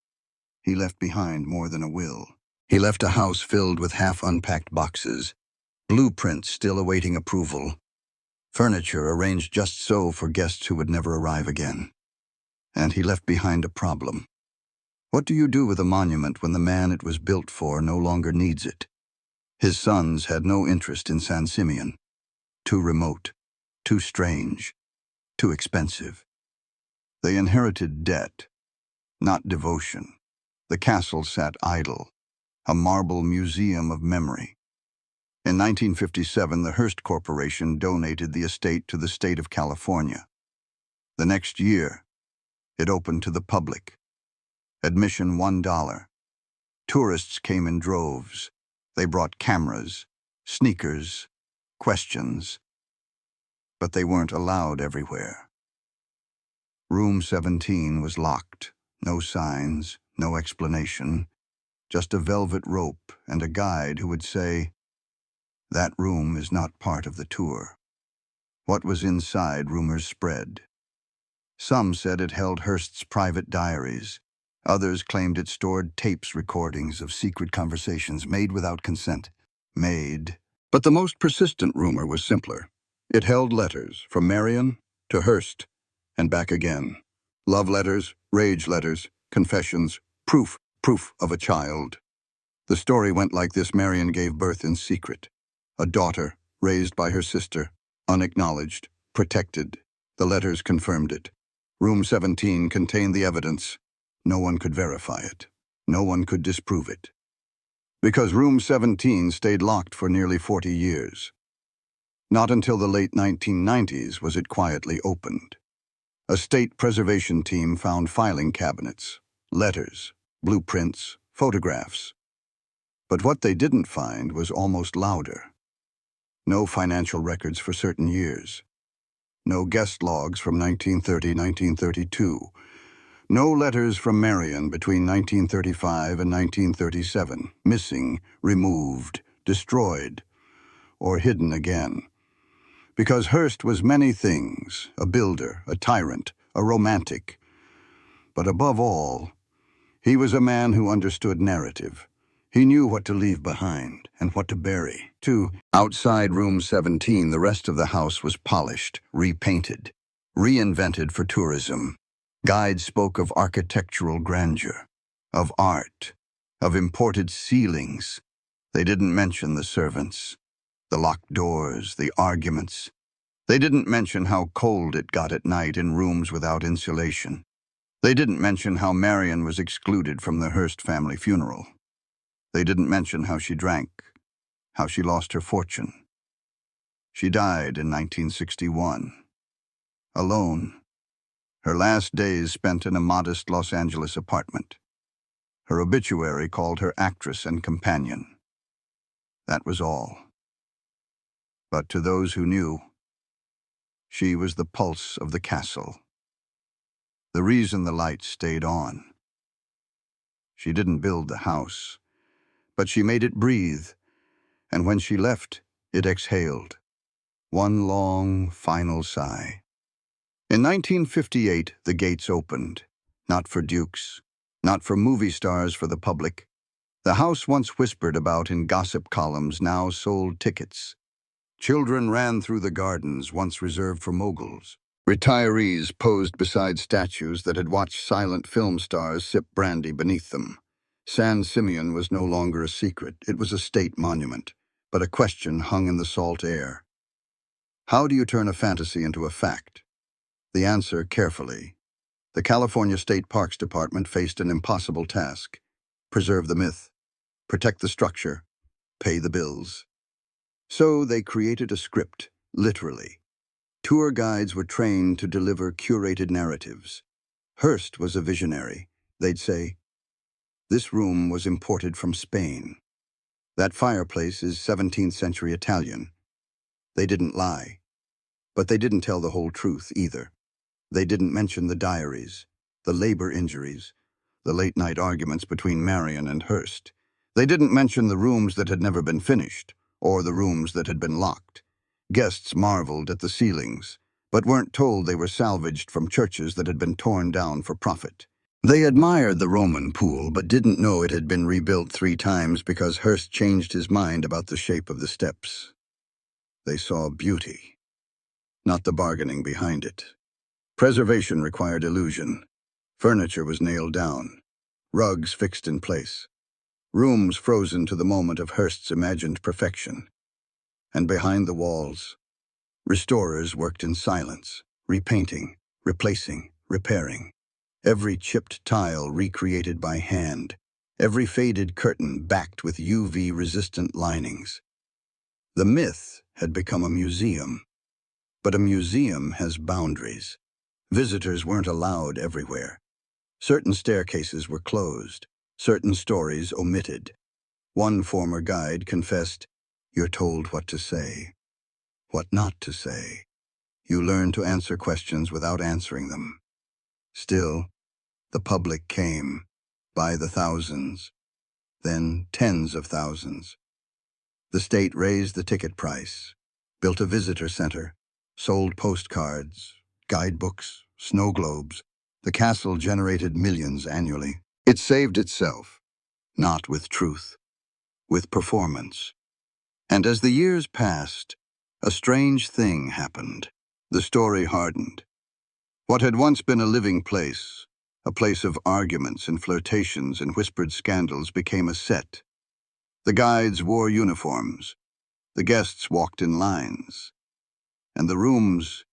He left behind more than a will. He left a house filled with half-unpacked boxes, blueprints still awaiting approval, furniture arranged just so for guests who would never arrive again. And he left behind a problem. What do you do with a monument when the man it was built for no longer needs it? His sons had no interest in San Simeon. Too remote, too strange, too expensive. They inherited debt, not devotion. The castle sat idle, a marble museum of memory. In 1957, the Hearst Corporation donated the estate to the state of California. The next year, it opened to the public. Admission $1. Tourists came in droves. They brought cameras, sneakers, questions. But they weren't allowed everywhere. Room 17 was locked. No signs, no explanation. Just a velvet rope and a guide who would say, "That room is not part of the tour." What was inside, rumors spread. Some said it held Hearst's private diaries. Others claimed it stored tapes recordings of secret conversations made without consent. But the most persistent rumor was simpler. It held letters from Marion to Hearst and back again. Love letters, rage letters, confessions, proof of a child. The story went like this: Marion gave birth in secret. A daughter, raised by her sister, unacknowledged, protected. The letters confirmed it. Room 17 contained the evidence. No one could verify it. No one could disprove it. Because Room 17 stayed locked for nearly 40 years. Not until the late 1990s was it quietly opened. A state preservation team found filing cabinets, letters, blueprints, photographs. But what they didn't find was almost louder. No financial records for certain years. No guest logs from 1930-1932. No letters from Marion between 1935 and 1937. Missing, removed, destroyed, or hidden again. Because Hearst was many things: a builder, a tyrant, a romantic. But above all, he was a man who understood narrative. He knew what to leave behind and what to bury. Outside Room 17, the rest of the house was polished, repainted, reinvented for tourism. Guides spoke of architectural grandeur, of art, of imported ceilings. They didn't mention the servants, the locked doors, the arguments. They didn't mention how cold it got at night in rooms without insulation. They didn't mention how Marion was excluded from the Hearst family funeral. They didn't mention how she drank, how she lost her fortune. She died in 1961, alone. Her last days spent in a modest Los Angeles apartment. Her obituary called her actress and companion. That was all. But to those who knew, she was the pulse of the castle. The reason the lights stayed on. She didn't build the house, but she made it breathe, and when she left, it exhaled. One long, final sigh. In 1958, the gates opened. Not for dukes, not for movie stars, for the public. The house once whispered about in gossip columns now sold tickets. Children ran through the gardens once reserved for moguls. Retirees posed beside statues that had watched silent film stars sip brandy beneath them. San Simeon was no longer a secret. It was a state monument. But a question hung in the salt air. How do you turn a fantasy into a fact? The answer, carefully. The California State Parks Department faced an impossible task. Preserve the myth, protect the structure, pay the bills. So they created a script, literally. Tour guides were trained to deliver curated narratives. Hearst was a visionary. They'd say, "This room was imported from Spain. That fireplace is 17th century Italian." They didn't lie. But they didn't tell the whole truth either. They didn't mention the diaries, the labor injuries, the late-night arguments between Marion and Hearst. They didn't mention the rooms that had never been finished, or the rooms that had been locked. Guests marveled at the ceilings, but weren't told they were salvaged from churches that had been torn down for profit. They admired the Roman pool, but didn't know it had been rebuilt 3 times because Hearst changed his mind about the shape of the steps. They saw beauty, not the bargaining behind it. Preservation required illusion. Furniture was nailed down, rugs fixed in place, rooms frozen to the moment of Hearst's imagined perfection. And behind the walls, restorers worked in silence, repainting, replacing, repairing. Every chipped tile recreated by hand, every faded curtain backed with UV-resistant linings. The myth had become a museum, but a museum has boundaries. Visitors weren't allowed everywhere. Certain staircases were closed, certain stories omitted. One former guide confessed, "You're told what to say, what not to say. You learn to answer questions without answering them." Still, the public came, by the thousands, then tens of thousands. The state raised the ticket price, built a visitor center, sold postcards, guidebooks, snow globes. The castle generated millions annually. It saved itself, not with truth, with performance. And as the years passed, a strange thing happened. The story hardened. What had once been a living place, a place of arguments and flirtations and whispered scandals, became a set. The guides wore uniforms. The guests walked in lines. And the rooms,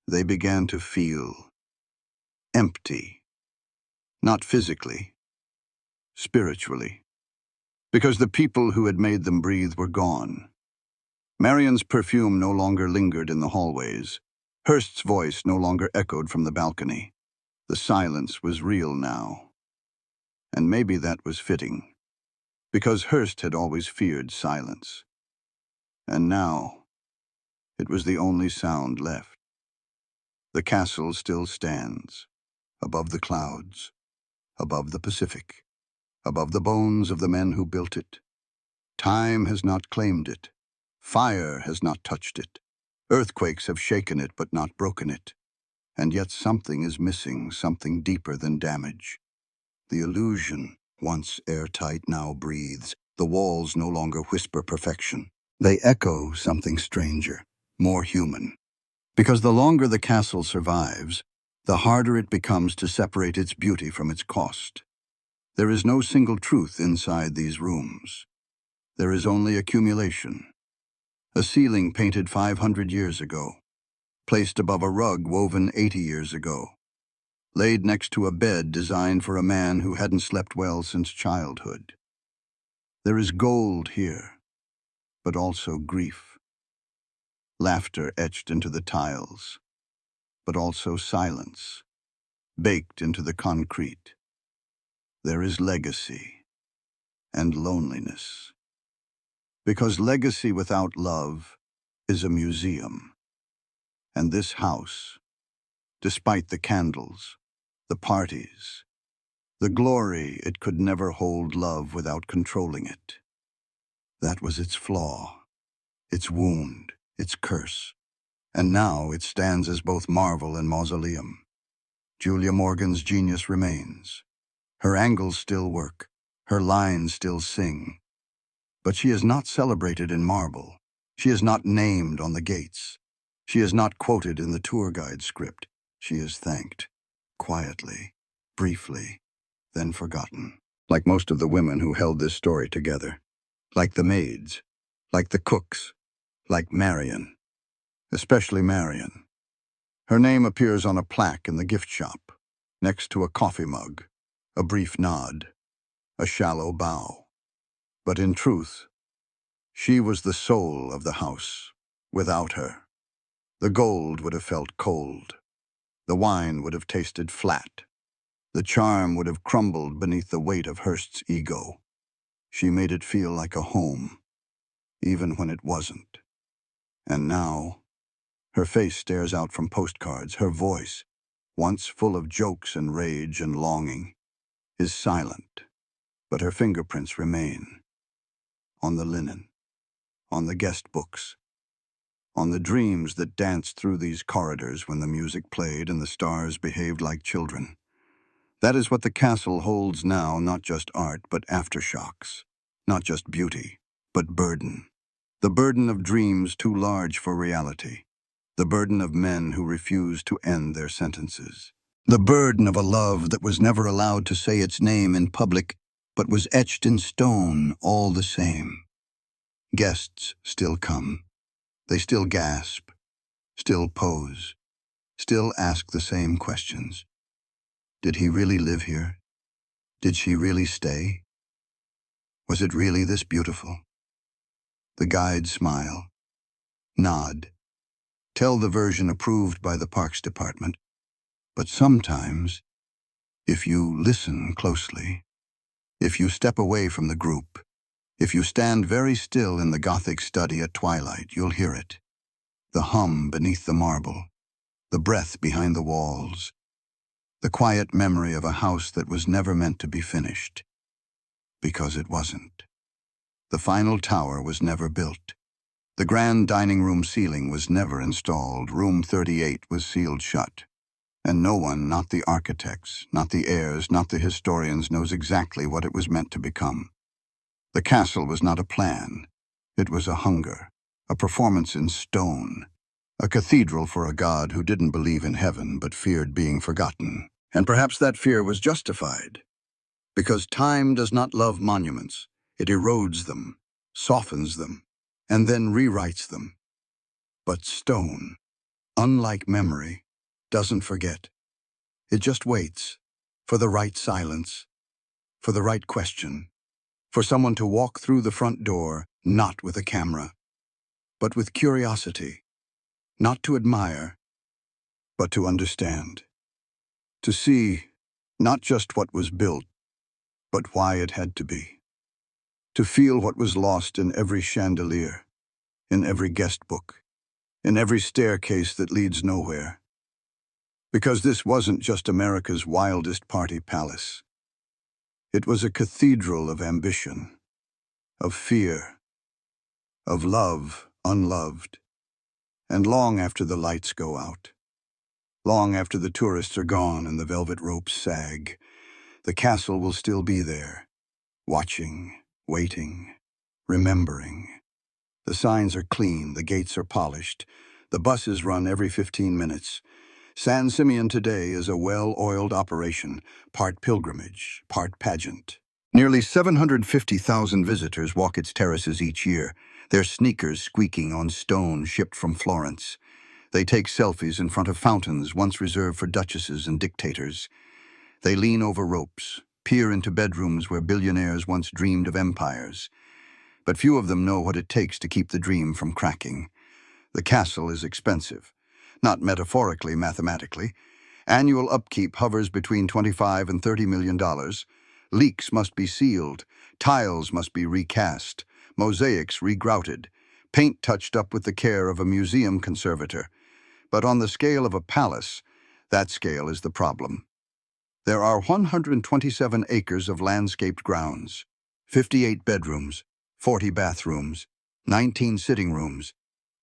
they began to feel empty. Not physically, spiritually. Because the people who had made them breathe were gone. Marion's perfume no longer lingered in the hallways. Hearst's voice no longer echoed from the balcony. The silence was real now. And maybe that was fitting, because Hearst had always feared silence. And now, it was the only sound left. The castle still stands, above the clouds, above the Pacific, above the bones of the men who built it. Time has not claimed it. Fire has not touched it. Earthquakes have shaken it but not broken it. And yet something is missing, something deeper than damage. The illusion, once airtight, now breathes. The walls no longer whisper perfection. They echo something stranger, more human. Because the longer the castle survives, the harder it becomes to separate its beauty from its cost. There is no single truth inside these rooms. There is only accumulation. A ceiling painted 500 years ago, placed above a rug woven 80 years ago, laid next to a bed designed for a man who hadn't slept well since childhood. There is gold here, but also grief. Laughter etched into the tiles, but also silence, baked into the concrete. There is legacy and loneliness. Because legacy without love is a museum. And this house, despite the candles, the parties, the glory, it could never hold love without controlling it. That was its flaw, its wound, its curse. And now it stands as both marvel and mausoleum. Julia Morgan's genius remains. Her angles still work, her lines still sing. But she is not celebrated in marble. She is not named on the gates. She is not quoted in the tour guide script. She is thanked, quietly, briefly, then forgotten. Like most of the women who held this story together. Like the maids, like the cooks, like Marion. Especially Marion. Her name appears on a plaque in the gift shop, next to a coffee mug, a brief nod, a shallow bow. But in truth, she was the soul of the house. Without her, the gold would have felt cold. The wine would have tasted flat. The charm would have crumbled beneath the weight of Hearst's ego. She made it feel like a home, even when it wasn't. And now, her face stares out from postcards. Her voice, once full of jokes and rage and longing, is silent. But her fingerprints remain. On the linen, on the guest books, on the dreams that danced through these corridors when the music played and the stars behaved like children. That is what the castle holds now, not just art, but aftershocks. Not just beauty, but burden. The burden of dreams too large for reality. The burden of men who refuse to end their sentences. The burden of a love that was never allowed to say its name in public, but was etched in stone all the same. Guests still come. They still gasp, still pose, still ask the same questions. Did he really live here? Did she really stay? Was it really this beautiful? The guides smile, nod, tell the version approved by the Parks Department. But sometimes, if you listen closely, if you step away from the group, if you stand very still in the Gothic study at twilight, you'll hear it. The hum beneath the marble, the breath behind the walls, the quiet memory of a house that was never meant to be finished. Because it wasn't. The final tower was never built. The grand dining room ceiling was never installed. Room 38 was sealed shut. And no one, not the architects, not the heirs, not the historians, knows exactly what it was meant to become. The castle was not a plan. It was a hunger, a performance in stone, a cathedral for a god who didn't believe in heaven but feared being forgotten. And perhaps that fear was justified. Because time does not love monuments. It erodes them, softens them, and then rewrites them. But stone, unlike memory, doesn't forget. It just waits for the right silence, for the right question, for someone to walk through the front door, not with a camera, but with curiosity, not to admire, but to understand. To see not just what was built, but why it had to be. To feel what was lost in every chandelier, in every guest book, in every staircase that leads nowhere. Because this wasn't just America's wildest party palace. It was a cathedral of ambition, of fear, of love unloved. And long after the lights go out, long after the tourists are gone and the velvet ropes sag, the castle will still be there, watching, waiting, remembering. The signs are clean, the gates are polished, the buses run every 15 minutes. San Simeon today is a well-oiled operation, part pilgrimage, part pageant. Nearly 750,000 visitors walk its terraces each year, their sneakers squeaking on stone shipped from Florence. They take selfies in front of fountains once reserved for duchesses and dictators. They lean over ropes, peer into bedrooms where billionaires once dreamed of empires. But few of them know what it takes to keep the dream from cracking. The castle is expensive. Not metaphorically, mathematically. Annual upkeep hovers between $25 and $30 million. Leaks must be sealed. Tiles must be recast. Mosaics regrouted. Paint touched up with the care of a museum conservator. But on the scale of a palace, that scale is the problem. There are 127 acres of landscaped grounds, 58 bedrooms, 40 bathrooms, 19 sitting rooms,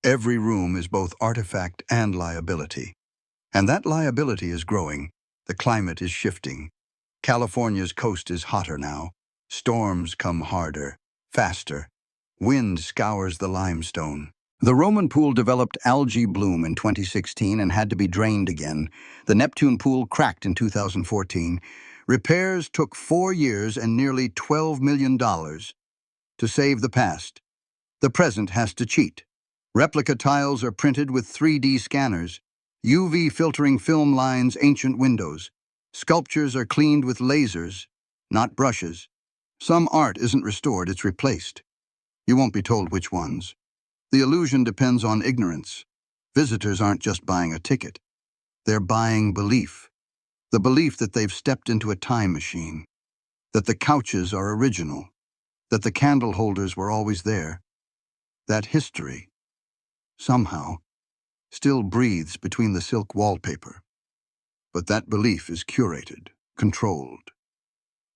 Every room is both artifact and liability. And that liability is growing. The climate is shifting. California's coast is hotter now. Storms come harder, faster. Wind scours the limestone. The Roman pool developed algae bloom in 2016 and had to be drained again. The Neptune pool cracked in 2014. Repairs took 4 years and nearly $12 million. To save the past, the present has to cheat. Replica tiles are printed with 3D scanners, UV filtering film lines ancient windows. Sculptures are cleaned with lasers, not brushes. Some art isn't restored, it's replaced. You won't be told which ones. The illusion depends on ignorance. Visitors aren't just buying a ticket. They're buying belief. The belief that they've stepped into a time machine, that the couches are original, that the candle holders were always there, that history, somehow, still breathes between the silk wallpaper. But that belief is curated, controlled.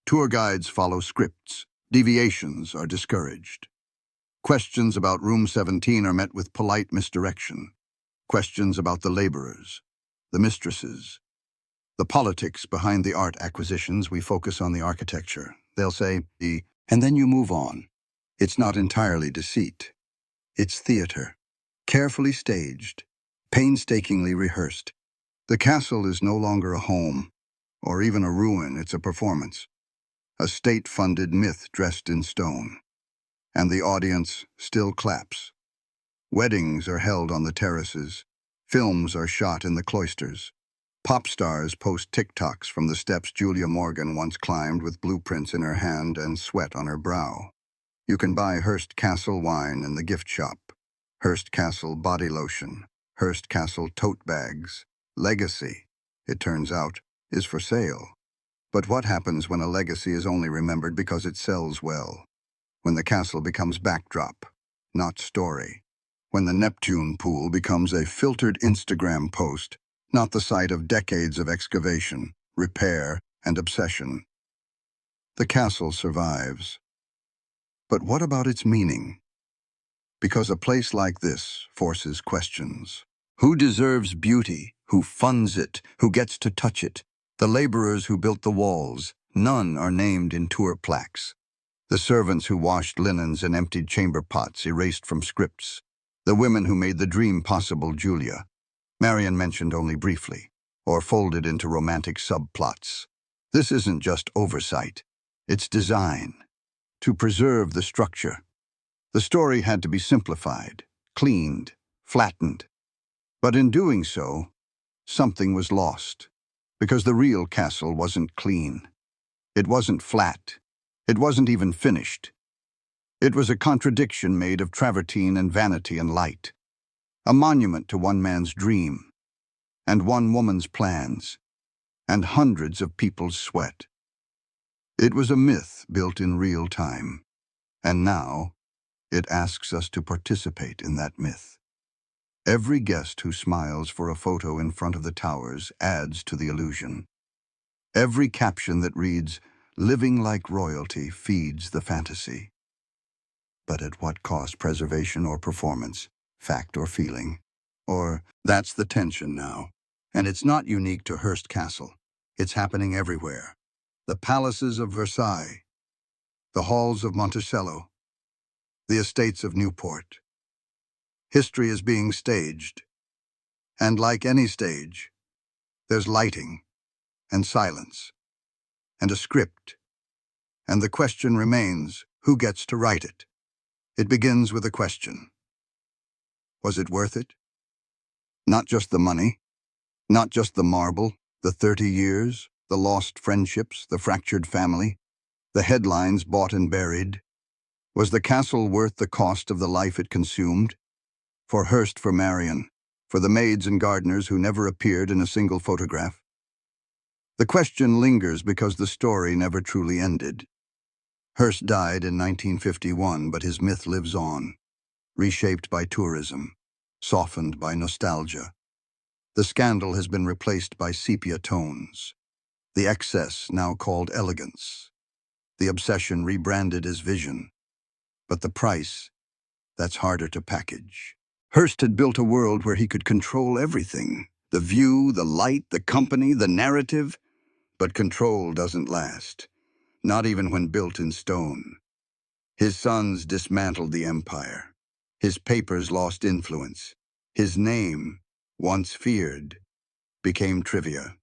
Tour guides follow scripts. Deviations are discouraged. Questions about Room 17 are met with polite misdirection. Questions about the laborers, the mistresses, the politics behind the art acquisitions, we focus on the architecture. They'll say, and then you move on. It's not entirely deceit. It's theater, carefully staged, painstakingly rehearsed. The castle is no longer a home, or even a ruin, it's a performance. A state-funded myth dressed in stone. And the audience still claps. Weddings are held on the terraces. Films are shot in the cloisters. Pop stars post TikToks from the steps Julia Morgan once climbed with blueprints in her hand and sweat on her brow. You can buy Hearst Castle wine in the gift shop, Hearst Castle body lotion, Hearst Castle tote bags. Legacy, it turns out, is for sale. But what happens when a legacy is only remembered because it sells well? When the castle becomes backdrop, not story. When the Neptune pool becomes a filtered Instagram post, not the site of decades of excavation, repair, and obsession. The castle survives. But what about its meaning? Because a place like this forces questions. Who deserves beauty? Who funds it? Who gets to touch it? The laborers who built the walls, none are named in tour plaques. The servants who washed linens and emptied chamber pots erased from scripts. The women who made the dream possible, Julia. Marion mentioned only briefly, or folded into romantic subplots. This isn't just oversight. It's design. To preserve the structure. The story had to be simplified, cleaned, flattened. But in doing so, something was lost. Because the real castle wasn't clean. It wasn't flat. It wasn't even finished. It was a contradiction made of travertine and vanity and light. A monument to one man's dream, and one woman's plans, and hundreds of people's sweat. It was a myth built in real time, and now it asks us to participate in that myth. Every guest who smiles for a photo in front of the towers adds to the illusion. Every caption that reads, "Living like royalty," feeds the fantasy. But at what cost? Preservation or performance? Fact or feeling? Or, that's the tension now. And it's not unique to Hearst Castle. It's happening everywhere. The palaces of Versailles, the halls of Monticello, the estates of Newport. History is being staged. And like any stage, there's lighting, and silence, and a script. And the question remains, who gets to write it? It begins with a question. Was it worth it? Not just the money, not just the marble, the 30 years, the lost friendships, the fractured family, the headlines bought and buried. Was the castle worth the cost of the life it consumed? For Hearst, for Marion, for the maids and gardeners who never appeared in a single photograph. The question lingers because the story never truly ended. Hearst died in 1951, but his myth lives on, reshaped by tourism, softened by nostalgia. The scandal has been replaced by sepia tones, the excess now called elegance, the obsession rebranded as vision. But the price, that's harder to package. Hearst had built a world where he could control everything: the view, the light, the company, the narrative. But control doesn't last, not even when built in stone. His sons dismantled the empire. His papers lost influence. His name, once feared, became trivia.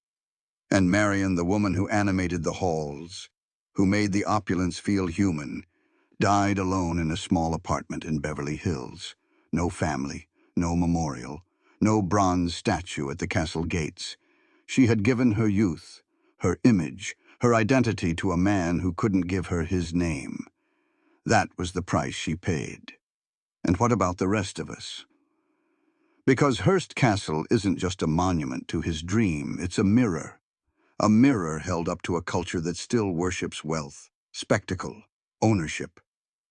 And Marion, the woman who animated the halls, who made the opulence feel human, died alone in a small apartment in Beverly Hills. No family, no memorial, no bronze statue at the castle gates. She had given her youth, her image, her identity to a man who couldn't give her his name. That was the price she paid. And what about the rest of us? Because Hearst Castle isn't just a monument to his dream, it's a mirror held up to a culture that still worships wealth, spectacle, ownership.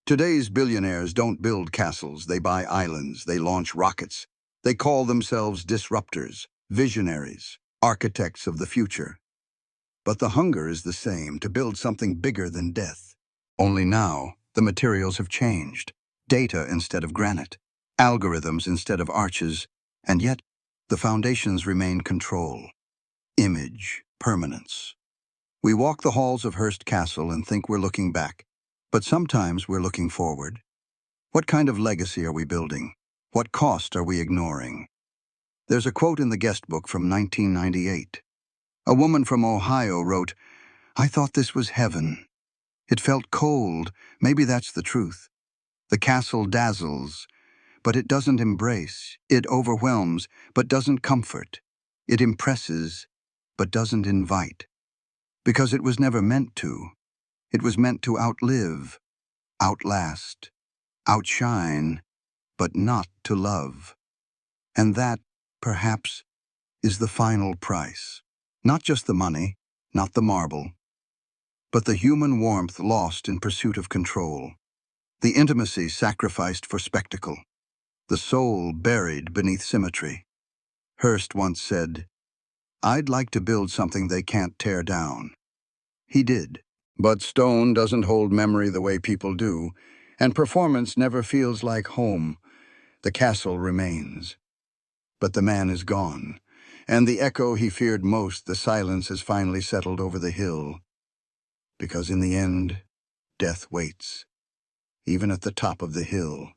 Today's billionaires don't build castles, they buy islands, they launch rockets. They call themselves disruptors, visionaries, architects of the future. But the hunger is the same, to build something bigger than death. Only now, the materials have changed. Data instead of granite, algorithms instead of arches, and yet the foundations remain control, image, permanence. We walk the halls of Hearst Castle and think we're looking back, but sometimes we're looking forward. What kind of legacy are we building? What cost are we ignoring? There's a quote in the guest book from 1998. A woman from Ohio wrote, "I thought this was heaven. It felt cold, maybe that's the truth. The castle dazzles, but it doesn't embrace. It overwhelms, but doesn't comfort. It impresses, but doesn't invite. Because it was never meant to. It was meant to outlive, outlast, outshine, but not to love. And that, perhaps, is the final price. Not just the money, not the marble, but the human warmth lost in pursuit of control, the intimacy sacrificed for spectacle, the soul buried beneath symmetry. Hearst once said, "I'd like to build something they can't tear down." He did. But stone doesn't hold memory the way people do, and performance never feels like home. The castle remains. But the man is gone, and the echo he feared most, the silence, has finally settled over the hill. Because in the end, death waits, even at the top of the hill.